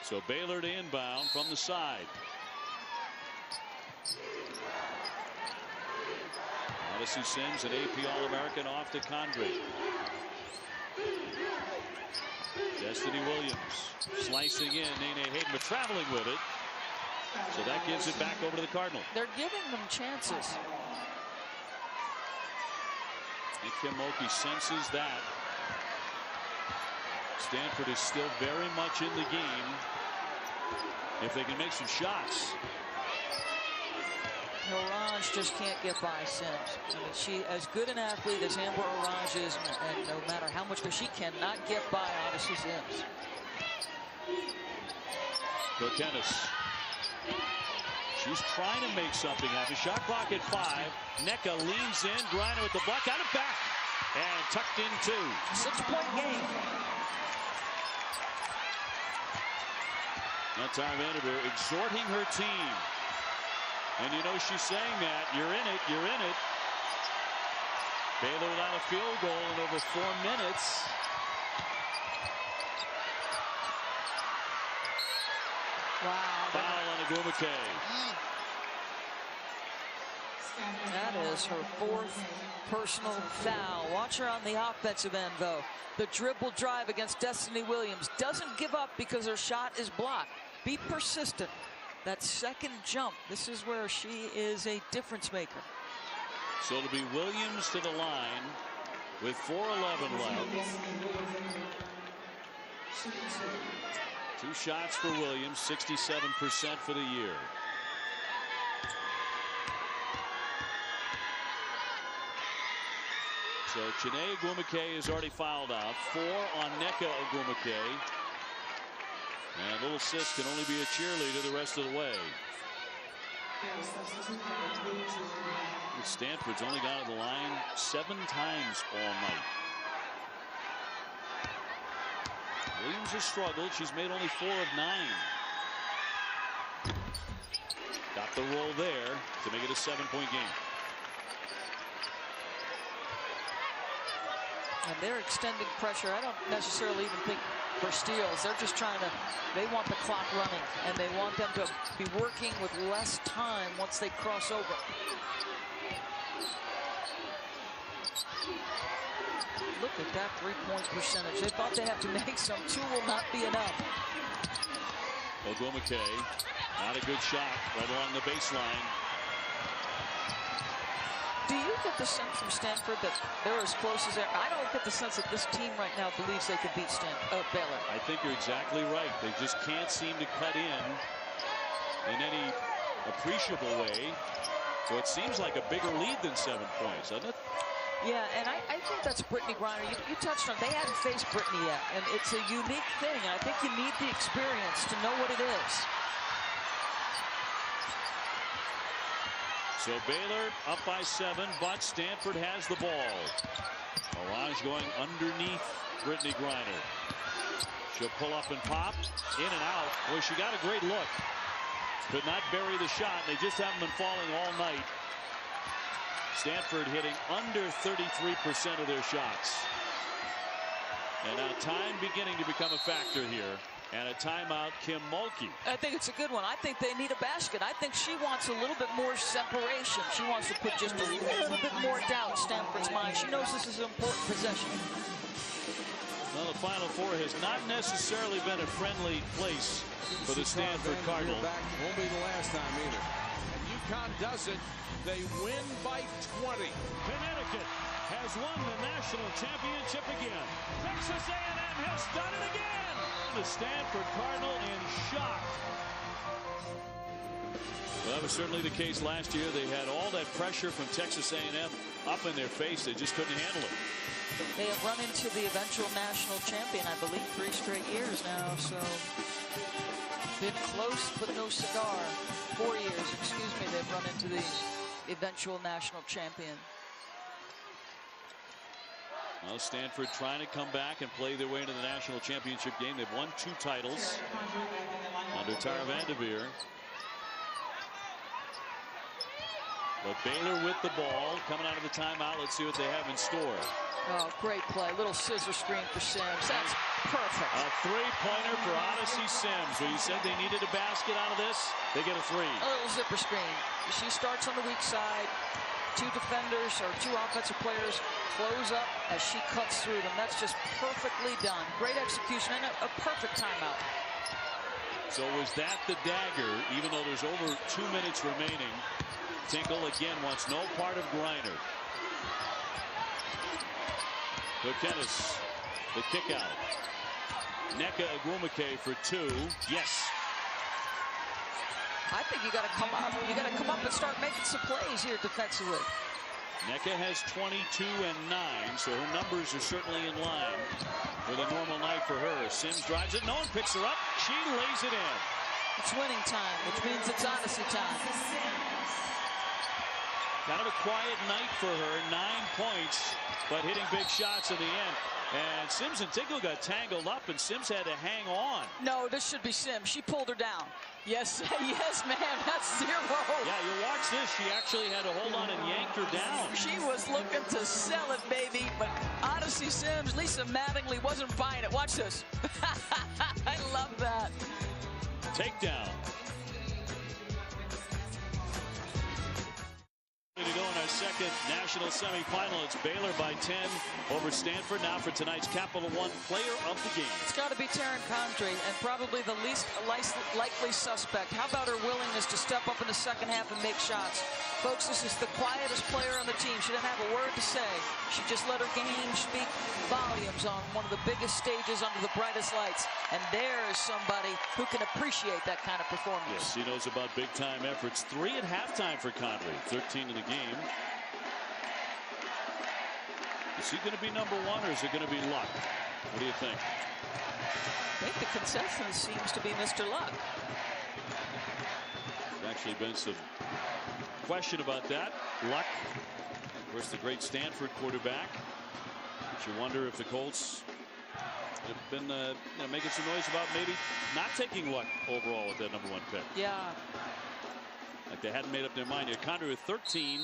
Speaker 7: So Baylor to inbound from the side. Odyssey Sims, an AP All-American, off to Condrey. Destiny Williams slicing in. Nene Hayden, but traveling with it. So that gives it back over to the Cardinals.
Speaker 6: They're giving them chances.
Speaker 7: And Kim Mulkey senses that. Stanford is still very much in the game. If they can make some shots.
Speaker 6: Orange just can't get by Sims. I mean, she, as good an athlete as Amber Orange is, and no matter how much, she cannot get by Odyssey Sims.
Speaker 7: Kokenis. She's trying to make something happen. Shot clock at 5. Nneka leans in. Griner with the block. Got it back. And tucked in 2.
Speaker 6: 6-point game.
Speaker 7: Now Tara Vanderveer exhorting her team. And you know she's saying that. You're in it. You're in it. Baylor without a field goal in over 4 minutes.
Speaker 6: Wow.
Speaker 7: Foul on Agumake.
Speaker 6: That is her 4th personal foul. Watch her on the offensive end, though. The dribble drive against Destiny Williams. Doesn't give up because her shot is blocked. Be persistent. That second jump, this is where she is a difference maker.
Speaker 7: So it'll be Williams to the line with 4:11 left. 2 shots for Williams, 67% for the year. So Chiney Agumake is already fouled out. 4 on Nneka Agumake. And little sis can only be a cheerleader the rest of the way. Stanford's only gone to the line 7 times all night. Williams has struggled. She's made only 4 of 9. Got the roll there to make it a 7-point game.
Speaker 6: And they're extending pressure. I don't necessarily even think for steals. They're just trying to, they want the clock running, and they want them to be working with less time once they cross over. Look at that 3-point percentage. They thought they had to make some. 2 will not be enough.
Speaker 7: Agumake, not a good shot right along the baseline.
Speaker 6: Do you get the sense from Stanford that they're as close as I don't get the sense that this team right now believes they could beat Baylor.
Speaker 7: I think you're exactly right. They just can't seem to cut in any appreciable way. So it seems like a bigger lead than 7 points, doesn't it?
Speaker 6: Yeah, and I think that's Brittany Griner. You touched on, they hadn't faced Brittany yet, and it's a unique thing. I think you need the experience to know what it is.
Speaker 7: So Baylor up by 7, but Stanford has the ball. Orange going underneath Brittany Griner. She'll pull up and pop, in and out. Boy, she got a great look. Could not bury the shot. They just haven't been falling all night. Stanford hitting under 33% of their shots. And now time beginning to become a factor here. And a timeout, Kim Mulkey.
Speaker 6: I think it's a good one. I think they need a basket. I think she wants a little bit more separation. She wants to put just a little bit more doubt in Stanford's mind. She knows this is an important possession.
Speaker 7: Well, the Final Four has not necessarily been a friendly place for the Stanford Cardinals.
Speaker 10: Won't be the last time either. And UConn does it. They win by 20.
Speaker 7: Connecticut has won the national championship again. Texas A&M has done it again. The Stanford Cardinal in shock. Well, that was certainly the case last year. They had all that pressure from Texas A&M up in their face. They just couldn't handle it.
Speaker 6: They have run into the eventual national champion, I believe, 3 straight years now. So been close, but no cigar. 4 years, excuse me, they've run into the eventual national champion.
Speaker 7: Well, Stanford trying to come back and play their way into the national championship game. They've won 2 titles under Tara Vanderveer. But Baylor with the ball coming out of the timeout. Let's see what they have in store.
Speaker 6: Oh, great play. Little scissor screen for Sims. That's perfect.
Speaker 7: A 3-pointer for Odyssey Sims. When you said they needed a basket out of this, they get a 3.
Speaker 6: A little zipper screen. She starts on the weak side. 2 defenders or 2 offensive players close up as she cuts through them. That's just perfectly done. Great execution and a perfect timeout.
Speaker 7: So was that the dagger, even though there's over 2 minutes remaining? Tinkle again wants no part of Griner. Kokenis, the kick out. Nneka Agumake for 2. Yes.
Speaker 6: I think you got to come up. You got to come up and start making some plays here defensively.
Speaker 7: Nneka has 22 and 9, so her numbers are certainly in line with a normal night for her. Sims drives it. No one picks her up. She lays it in.
Speaker 6: It's winning time, which means it's Odyssey time.
Speaker 7: Kind of a quiet night for her. 9 points, but hitting big shots in the end. And Sims and Tinkle got tangled up, and Sims had to hang on.
Speaker 6: No, this should be Sims. She pulled her down. Yes, yes, ma'am. That's 0.
Speaker 7: Yeah, you watch this. She actually had to hold on and yanked her down.
Speaker 6: She was looking to sell it, baby. But Odyssey Sims, Lisa Mattingly wasn't buying it. Watch this. I love that.
Speaker 7: Takedown. To go in our second national semifinal. It's Baylor by 10 over Stanford. Now for tonight's Capital One Player of the Game.
Speaker 6: It's got to be Taryn Condrey, and probably the least likely suspect. How about her willingness to step up in the second half and make shots? Folks, this is the quietest player on the team. She didn't have a word to say. She just let her game speak volumes on one of the biggest stages under the brightest lights. And there is somebody who can appreciate that kind of performance.
Speaker 7: Yes, he knows about big-time efforts. 3 at halftime for Condrey. 13 in the game. Is he going to be number 1, or is it going to be Luck? What do you think?
Speaker 6: I think the consensus seems to be Mr. Luck.
Speaker 7: There's actually been some question about that. Luck, of course, the great Stanford quarterback. But you wonder if the Colts have been making some noise about maybe not taking Luck overall with that number 1 pick.
Speaker 6: Yeah.
Speaker 7: Like they hadn't made up their mind yet. Condrey with 13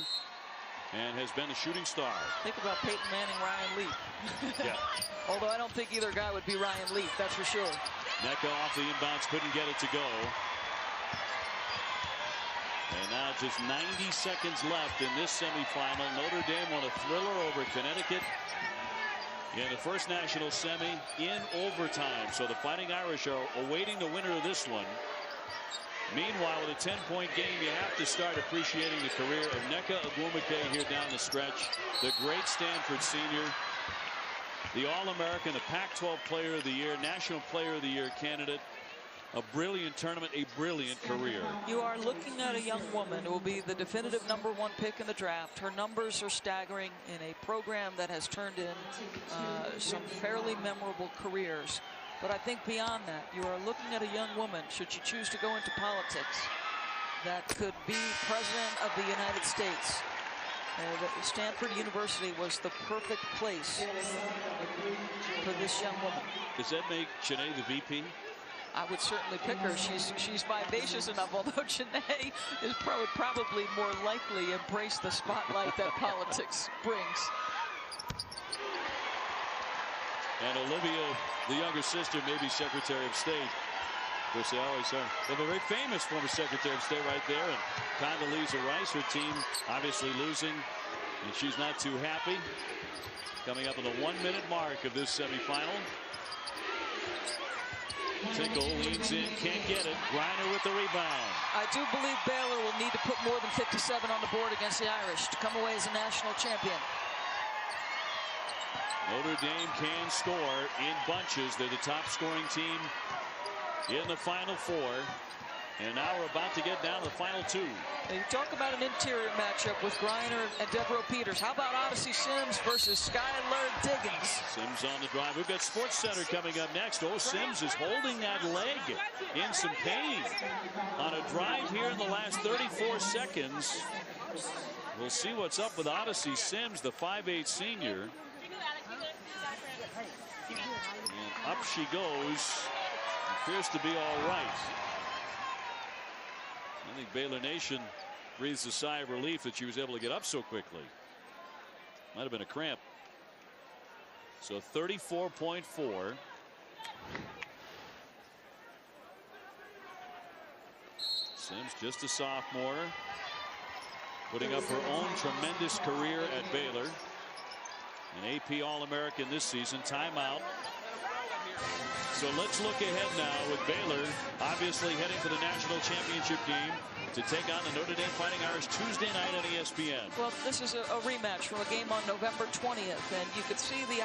Speaker 7: and has been a shooting star.
Speaker 6: Think about Peyton Manning, Ryan Leaf.
Speaker 7: Yeah.
Speaker 6: Although I don't think either guy would be Ryan Leaf, that's for sure.
Speaker 7: Necka off the inbounds, couldn't get it to go. And now just 90 seconds left in this semifinal. Notre Dame won a thriller over Connecticut in the first national semi in overtime. So the Fighting Irish are awaiting the winner of this one. Meanwhile, with a 10-point game, you have to start appreciating the career of Nneka Ogwumike here down the stretch. The great Stanford senior, the All-American, the Pac-12 Player of the Year, National Player of the Year candidate. A brilliant tournament, a brilliant career.
Speaker 6: You are looking at a young woman who will be the definitive number 1 pick in the draft. Her numbers are staggering in a program that has turned in some fairly memorable careers. But I think beyond that, you are looking at a young woman, should she choose to go into politics, that could be president of the United States. Stanford University was the perfect place for this young woman.
Speaker 7: Does that make Janae the VP?
Speaker 6: I would certainly pick her. She's vivacious enough, although Janae would probably more likely embrace the spotlight that politics brings.
Speaker 7: And Olivia, the younger sister, may be Secretary of State. Of course, they always are. They have a very famous former Secretary of State right there. And Condoleezza Rice, her team obviously losing, and she's not too happy. Coming up on the 1-minute mark of this semifinal. Tinkle leans in, can't get it. Griner with the rebound.
Speaker 6: I do believe Baylor will need to put more than 57 on the board against the Irish to come away as a national champion.
Speaker 7: Notre Dame can score in bunches. They're the top scoring team in the Final Four. And now we're about to get down to the final 2.
Speaker 6: You talk about an interior matchup with Griner and Devereaux Peters. How about Odyssey Sims versus Skylar Diggins?
Speaker 7: Sims on the drive. We've got Sports Center coming up next. Oh, Sims is holding that leg in some pain on a drive here in the last 34 seconds. We'll see what's up with Odyssey Sims, the 5'8" senior. And up she goes. Appears to be all right. I think Baylor Nation breathes a sigh of relief that she was able to get up so quickly. Might have been a cramp. So 34.4. Sims, just a sophomore, putting up her own tremendous career at Baylor. An AP All-American this season. Timeout. So let's look ahead now with Baylor obviously heading for the national championship game to take on the Notre Dame Fighting Irish Tuesday night on ESPN.
Speaker 6: Well, this is a rematch from a game on November 20th, and you could see the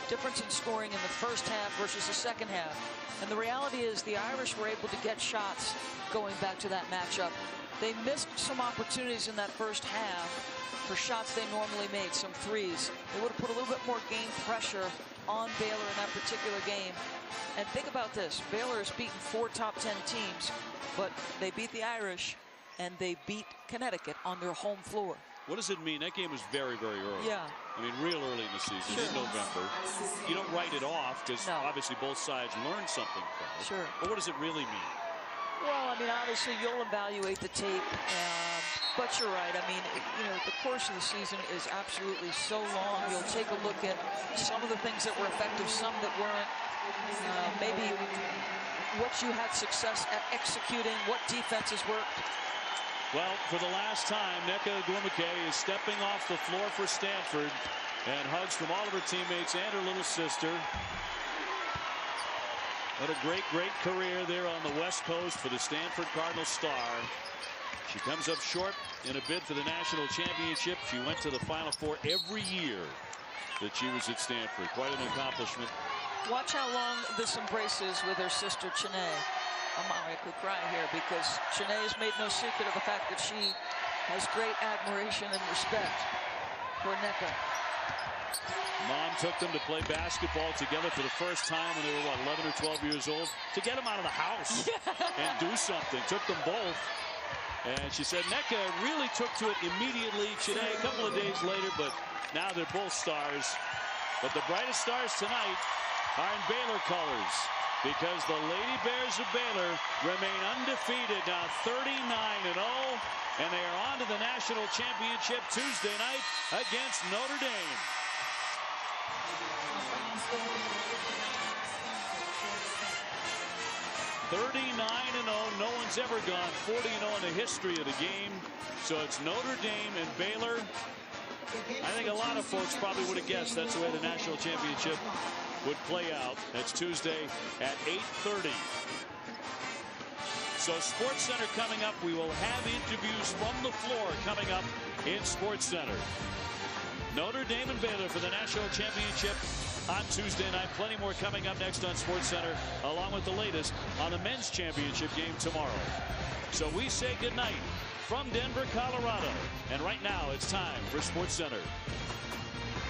Speaker 6: difference in scoring in the first half versus the second half. And the reality is the Irish were able to get shots going back to that matchup. They missed some opportunities in that first half for shots they normally made, some threes. They would have put a little bit more game pressure on Baylor in that particular game. And think about this. Baylor has beaten 4 top 10 teams, but they beat the Irish and they beat Connecticut on their home floor.
Speaker 7: What does it mean? That game was very, very early.
Speaker 6: Yeah.
Speaker 7: I mean, real early in the season, in November. You don't write it off because obviously both sides learned something from it.
Speaker 6: Sure.
Speaker 7: But what does it really mean?
Speaker 6: Well, I mean, obviously you'll evaluate the tape, but you're right. I mean, the course of the season is absolutely so long. You'll take a look at some of the things that were effective, some that weren't. Maybe what you had success at executing, what defenses worked.
Speaker 7: Well, for the last time, Nneka Ogwumike is stepping off the floor for Stanford, and hugs from all of her teammates and her little sister. What a great, great career there on the West Coast for the Stanford Cardinals star. She comes up short in a bid for the national championship. She went to the Final Four every year that she was at Stanford. Quite an accomplishment.
Speaker 6: Watch how long this embrace is with her sister, Chene. I could cry here because Chene has made no secret of the fact that she has great admiration and respect for Nneka.
Speaker 7: Mom took them to play basketball together for the first time when they were, what, 11 or 12 years old, to get them out of the house and do something. Took them both. And she said Nneka really took to it immediately. Chene a couple of days later, but now they're both stars. But the brightest stars tonight are in Baylor colors, because the Lady Bears of Baylor remain undefeated, now 39-0, and they are on to the national championship Tuesday night against Notre Dame. No one's ever gone 40-0 in the history of the game. So it's Notre Dame and Baylor. I think a lot of folks probably would have guessed that's the way the national championship would play out. That's Tuesday at 8:30. So SportsCenter coming up. We will have interviews from the floor coming up in SportsCenter. Notre Dame and Baylor for the national championship on Tuesday night. Plenty more coming up next on SportsCenter, along with the latest on the men's championship game tomorrow. So we say goodnight from Denver, Colorado. And right now it's time for SportsCenter.